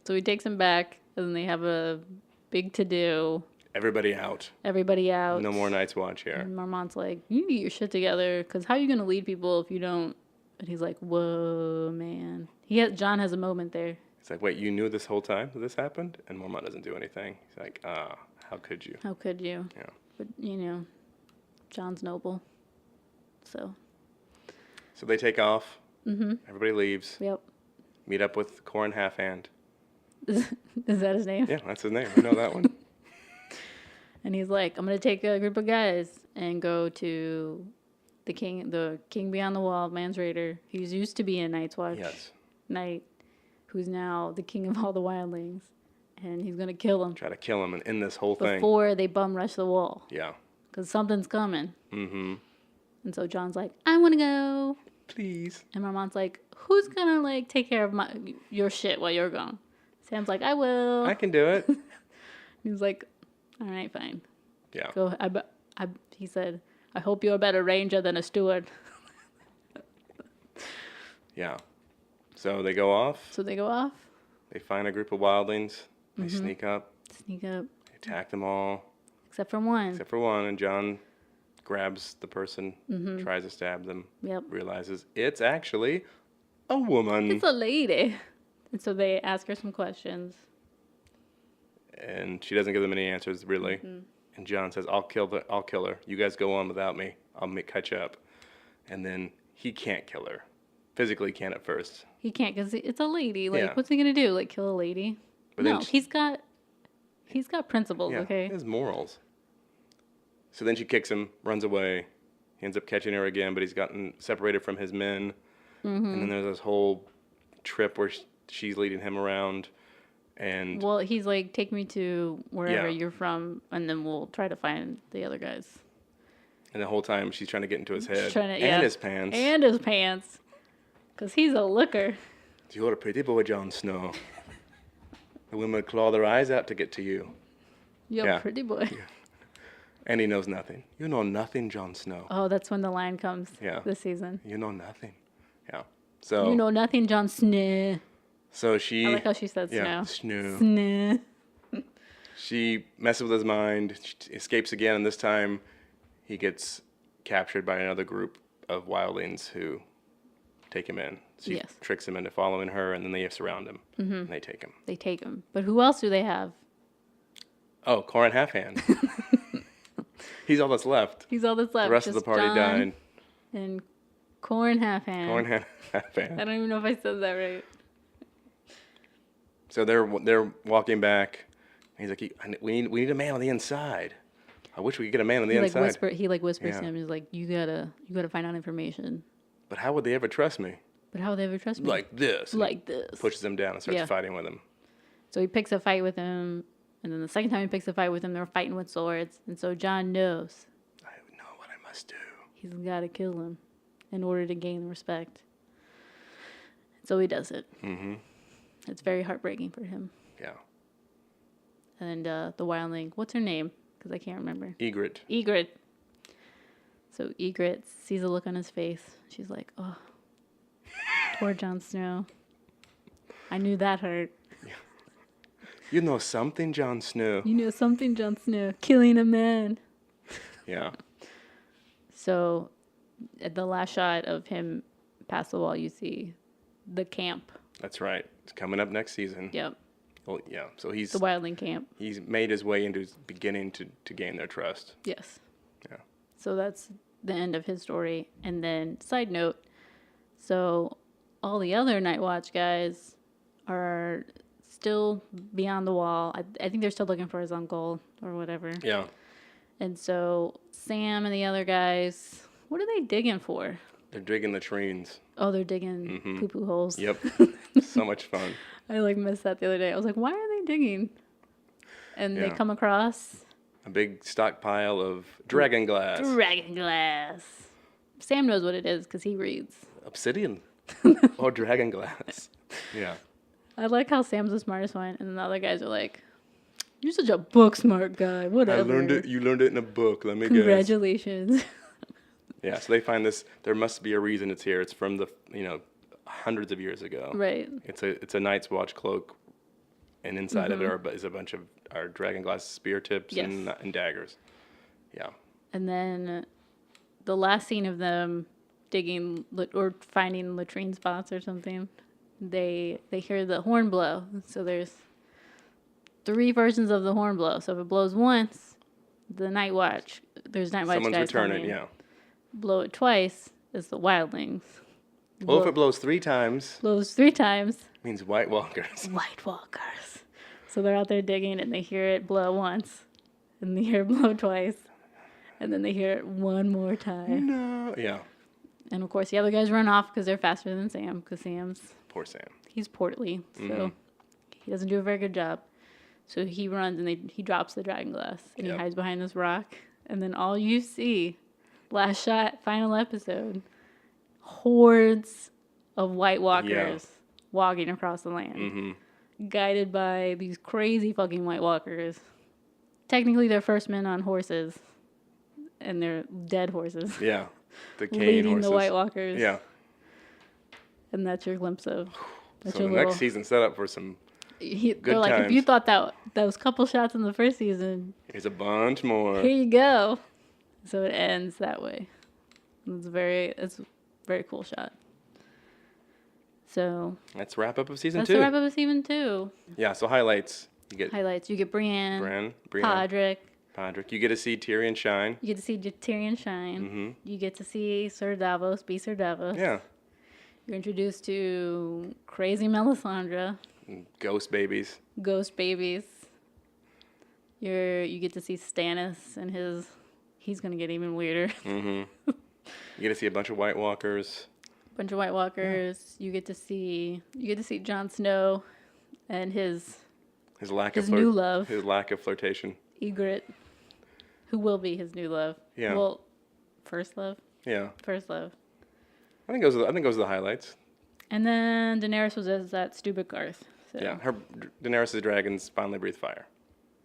So he takes him back, and then they have a big to-do. Everybody out. Everybody out. No more Night's Watch here. And Marmont's like, you need to get your shit together, because how are you going to lead people if you don't? And he's like, whoa, man. John has a moment there. It's like, wait, you knew this whole time that this happened? And Mormont doesn't do anything. He's like, how could you? How could you? Yeah. But, John's noble. So, they take off. Everybody leaves. yep. Meet up with Corin Halfhand. Is that his name? Yeah, that's his name. I know that one. And he's like, I'm going to take a group of guys and go to the king beyond the wall, Mans Raider, who's used to be in Night's Watch. Yes. Knight, who's now the king of all the wildlings. And he's going to kill him Try to kill him and end this whole thing. before they bum rush the wall. Yeah. Because something's coming. Mm-hmm. And so John's like, I want to go. Please. And Marmont's like, who's going to, take care of your shit while you're gone? Sam's like, I will. I can do it. He's like, all right, fine. Yeah. Go. He said, I hope you're a better ranger than a steward. Yeah. So they go off. So they go off, They find a group of wildlings. They sneak up. sneak up, They attack them all. except for one. Except for one. And John grabs the person, tries to stab them, Yep. realizes it's actually a woman. It's a lady. And so they ask her some questions. And she doesn't give them any answers, really. And John says, I'll kill her. You guys go on without me. I'll catch up. And then he can't kill her. Physically can't at first. He can't because it's a lady. Like, Yeah. what's he gonna do? Like, kill a lady? But No, then he's got principles. Yeah, Okay. he has morals. So then she kicks him, runs away. He ends up catching her again, but he's gotten separated from his men. And then there's this whole trip where she's leading him around. And Well, he's like, take me to wherever Yeah. you're from, and then we'll try to find the other guys. the whole time she's trying to get into his head Trying to- and yeah. his pants. And his pants. Because he's a looker. You're a pretty boy, Jon Snow. The women would claw their eyes out to get to you. You're Yeah. a pretty boy. And he knows nothing. You know nothing, Jon Snow. Oh, that's when the line comes Yeah. this season. You know nothing. Yeah. So You know nothing, Jon Snow. so she I like how she said yeah, snow. Snow. Snow. She messes with his mind, she escapes again, and this time he gets captured by another group of wildlings who take him in. She Yes. tricks him into following her, and then they surround him, and they take him. They take him. But who else do they have? Oh, Corin Halfhand. He's all that's left. He's all that's left. The rest of the Just party John died. And Corin Halfhand. Corin Halfhand. I don't even know if I said that right. So they're walking back. He's like, we need a man on the inside. I wish we could get a man on the inside. He whispers Yeah. to him. He's like, you gotta find out information. But how would they ever trust me? But how would they ever trust me? Like this. And Like this. pushes him down and starts Yeah. fighting with him. So he picks a fight with him, and then the second time he picks a fight with him, they're fighting with swords. And so John knows I know what I must do. he's got to kill him in order to gain respect. So he does it. Mm-hmm. It's very heartbreaking for him. Yeah. And the wildling, what's her name? Because I can't remember. Egret. Egret. So Egret sees a look on his face. She's like, oh, poor Jon Snow. I knew that hurt. You know something, Jon Snow. You know something, Jon Snow, killing a man. Yeah. So at the last shot of him past the wall, you see the camp. That's right. It's coming up next season. Yep. Well, yeah. So he's The wildling camp. made his way into beginning to gain their trust. Yes. Yeah. So that's the end of his story. And then, side note, so all the other Night Watch guys are still beyond the wall. I think they're still looking for his uncle or whatever. Yeah. And so Sam and the other guys, what are they digging for? They're digging latrines. Oh, they're digging poo-poo holes. Yep. So much fun. I missed that the other day. I was like, why are they digging? And they come across a big stockpile of dragon glass. Dragon glass. Sam knows what it is because he reads. Obsidian. Or dragon glass. Yeah. I like how Sam's the smartest one, and the other guys are like, "You're such a book smart guy. Whatever." I learned it. You learned it in a book. Let me guess. Congratulations. Yeah. So they find this. There must be a reason it's here. It's from the hundreds of years ago. Right. It's a Night's Watch cloak, and inside of it is a bunch of our dragon glass spear tips and daggers. Yeah. And then the last scene of them digging or finding latrine spots or something, they hear the horn blow. So there's 3 versions of the horn blow. So if it blows once, there's Night Watch Someone's guys returning. coming. Yeah. Blow it twice, it's the wildlings. Well, if it blows 3 times, blows 3 times, means White Walkers. White Walkers. So they're out there digging, and they hear it blow once, and they hear it blow twice, and then they hear it one more time. No. Yeah. And of course, the other guys run off because they're faster than Sam. Because Poor Sam. He's portly, so he doesn't do a very good job. So he runs and he drops the dragon glass, and he hides behind this rock. And then all you see, last shot, final episode, hordes of White Walkers walking across the land, guided by these crazy fucking White Walkers. Technically, they're first men on horses, and they're dead horses. Yeah, the cane leading horses. the White Walkers. Yeah. And that's your glimpse of. So the next season set up for some good they're like, times. if you thought that was a couple shots in the first season, Here's a bunch more. here you go. So it ends that way. It's a very cool shot. So That's wrap up of season that's 2. the wrap up of season 2. Yeah. So highlights. You get Highlights. You get Brienne, Brienne, Podrick. You get to see Tyrion shine. You get to see Tyrion shine. You get to see Sir Davos be Sir Davos. Yeah. You're introduced to crazy Melisandre. Ghost babies. Ghost babies. You get to see Stannis and he's gonna get even weirder. You get to see a bunch of White Walkers. Bunch of White Walkers. You get to see Jon Snow and his new love. His lack of flirtation. Ygritte, who will be his new love. Yeah. Well, first love. Yeah. First love. I think those are the highlights. And then Daenerys was as that stupid Garth. So. Yeah. Daenerys' dragons finally breathe fire.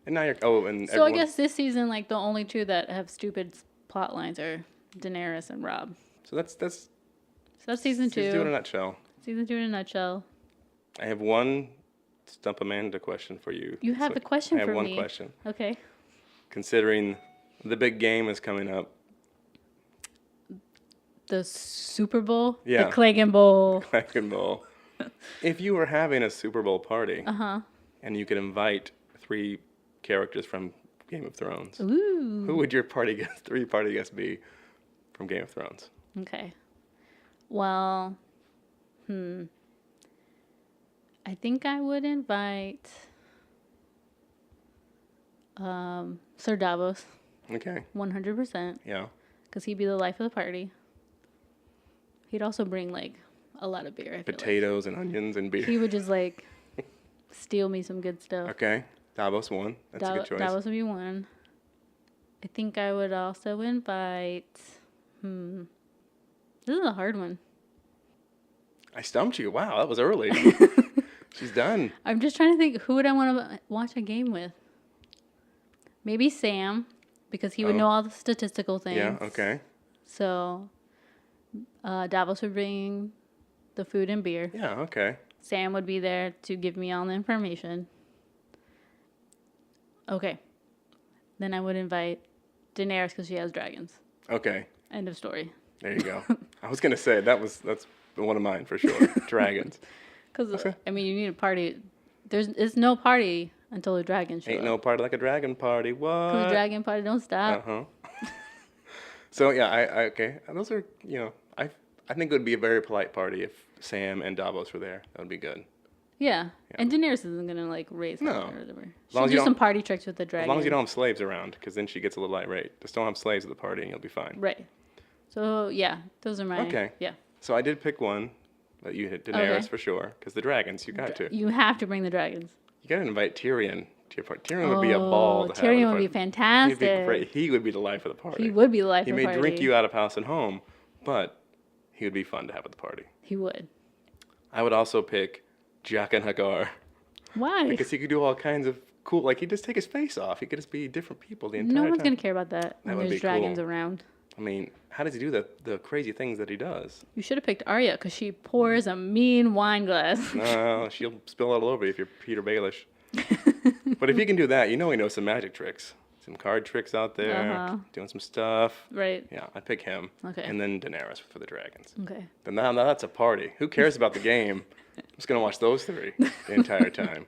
And now So I guess this season, like, the only 2 that have stupid plot lines are Daenerys and Robb. So that's season 2. Season 2 in a nutshell. Season 2 in a nutshell. I have one Stump Amanda question for you. You have a question for me. I have one question. Okay. Considering the big game is coming up. The Super Bowl? Yeah. The Clegane Bowl. Clegane Bowl. If you were having a Super Bowl party, and you could invite 3 characters from Game of Thrones, Ooh. who would your 3 party guests be from Game of Thrones? Okay. Well, I think I would invite Sir Davos. Okay. 100%. Yeah. Because he'd be the life of the party. He'd also bring, like, a lot of beer. I feel Potatoes and onions and beer. like. He would just, like, steal me some good stuff. Okay. Davos 1. That's a good choice. Davos would be 1. I think I would also invite... This is a hard one. I stumped you. Wow, that was early. She's done. I'm just trying to think, who would I want to watch a game with? Maybe Sam, because he would know all the statistical things. Yeah, okay. So, Davos would bring the food and beer. Yeah, okay. Sam would be there to give me all the information. Okay. Then I would invite Daenerys because she has dragons. Okay. End of story. There you go. I was going to say, that's one of mine for sure. Dragons. Because, I mean, you need a party. It's no party until the dragons show Ain't up. no party like a dragon party. What? Because the dragon party don't stop. So, yeah, okay. Those are, I think it would be a very polite party if Sam and Davos were there, that would be good. Yeah. And Daenerys isn't gonna like raise No. hell or whatever. long She'll as you do some don't- party tricks with the dragon. As long as you don't have slaves around, because then she gets a little irate. Just don't have slaves at the party and you'll be fine. Right. So yeah, those are my. Okay. Yeah. So I did pick one that you hit Daenerys for sure, because the dragons, you got to. You have to bring the dragons. You got to invite Tyrion to your party. Tyrion would be a ball to have at the Tyrion would party. be fantastic. He'd be great. He would be the life of the party. He would be the life He of the may party. drink you out of house and home, but he would be fun to have at the party. He would. I would also pick Jack and Hagar, Why? because he could do all kinds of cool, like he'd just take his face off. He could just be different people the entire No time. one's gonna care about that when would there's be dragons cool. around. I mean, how does he do the crazy things that he does? You should have picked Arya because she pours a mean wine glass. No, she'll spill all over you if you're Peter Baelish. But if he can do that, you know he knows some magic tricks. Some card tricks out there, doing some stuff. Right. Yeah, I'd pick him. Okay. And then Daenerys for the dragons. Okay. Then now that's a party. Who cares about the game? I'm just going to watch those three the entire time.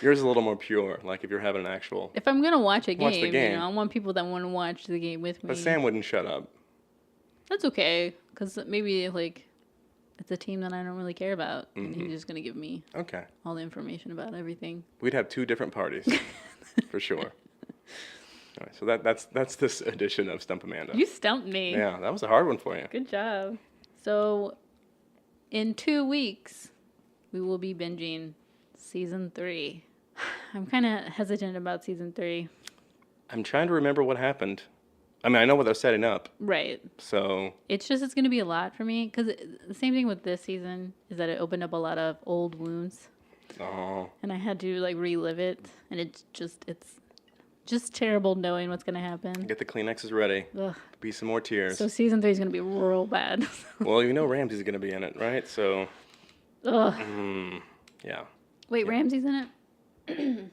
Yours is a little more pure, like if you're having an actual... If I'm gonna watch a Watch the game, game. you know, I want people that want to watch the game with me. But Sam wouldn't shut up. That's okay, because maybe like it's a team that I don't really care about, and he's just gonna give me Okay. all the information about everything. We'd have two different parties, for sure. All right, so that's this edition of Stump Amanda. You stumped me. Yeah, that was a hard one for you. Good job. So, in 2 weeks, we will be binging season 3. I'm kind of hesitant about season 3. I'm trying to remember what happened. I mean, I know what they're setting up, Right. so It's going to be a lot for me because the same thing with this season is that it opened up a lot of old wounds, oh, and I had to like relive it, and it's just terrible knowing what's going to happen. get the Kleenexes ready. Ugh. Be some more tears. So season 3 is going to be real bad. Well, you know Ramsey's going to be in it, right? So, Ugh. yeah. Wait, Ramsey's in it?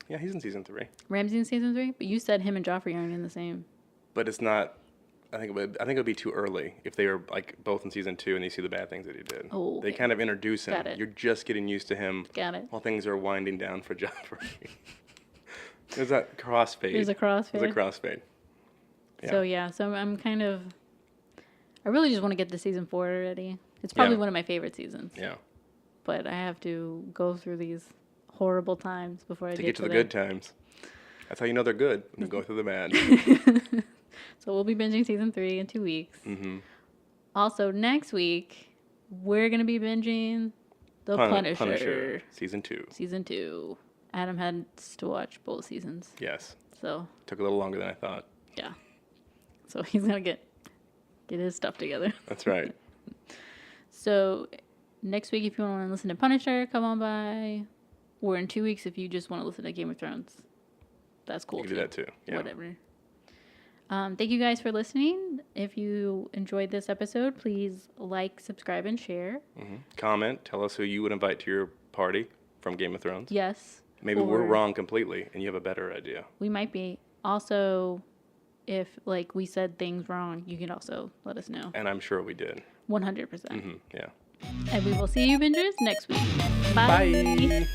Yeah, he's in season 3. Ramsey in season 3? But you said him and Joffrey aren't in the same. But it's not. I think it would be too early if they were like both in season 2 and you see the bad things that he did. Oh, They okay. kind of introduce him. Got it. You're just getting used to him Got it. while things are winding down for Joffrey. There's that crossfade. There's a crossfade. There's a crossfade. Yeah. So I'm kind of. I really just want to get to season 4 already. It's probably Yeah. one of my favorite seasons. Yeah. But I have to go through these horrible times before I To get get to the there. good times. That's how you know they're good. When you go through the bad. So we'll be binging season 3 in 2 weeks. Mm-hmm. Also, next week, we're going to be binging The Punisher. Season 2. Season 2. Adam had to watch both seasons. Yes. So, Took a little longer than I thought. yeah. So he's going to get his stuff together. That's right. So next week, if you want to listen to Punisher, come on by. Or in 2 weeks, if you just want to listen to Game of Thrones. That's cool You can do that too. Yeah. Whatever. Thank you guys for listening. If you enjoyed this episode, please like, subscribe, and share. Mm-hmm. Comment. Tell us who you would invite to your party from Game of Thrones. Yes. Maybe we're or wrong completely and you have a better idea. We might be. Also, if like we said things wrong, you can also let us know. And I'm sure we did. 100%. Mm-hmm. Yeah. And we will see you bingers next week. Bye. Bye.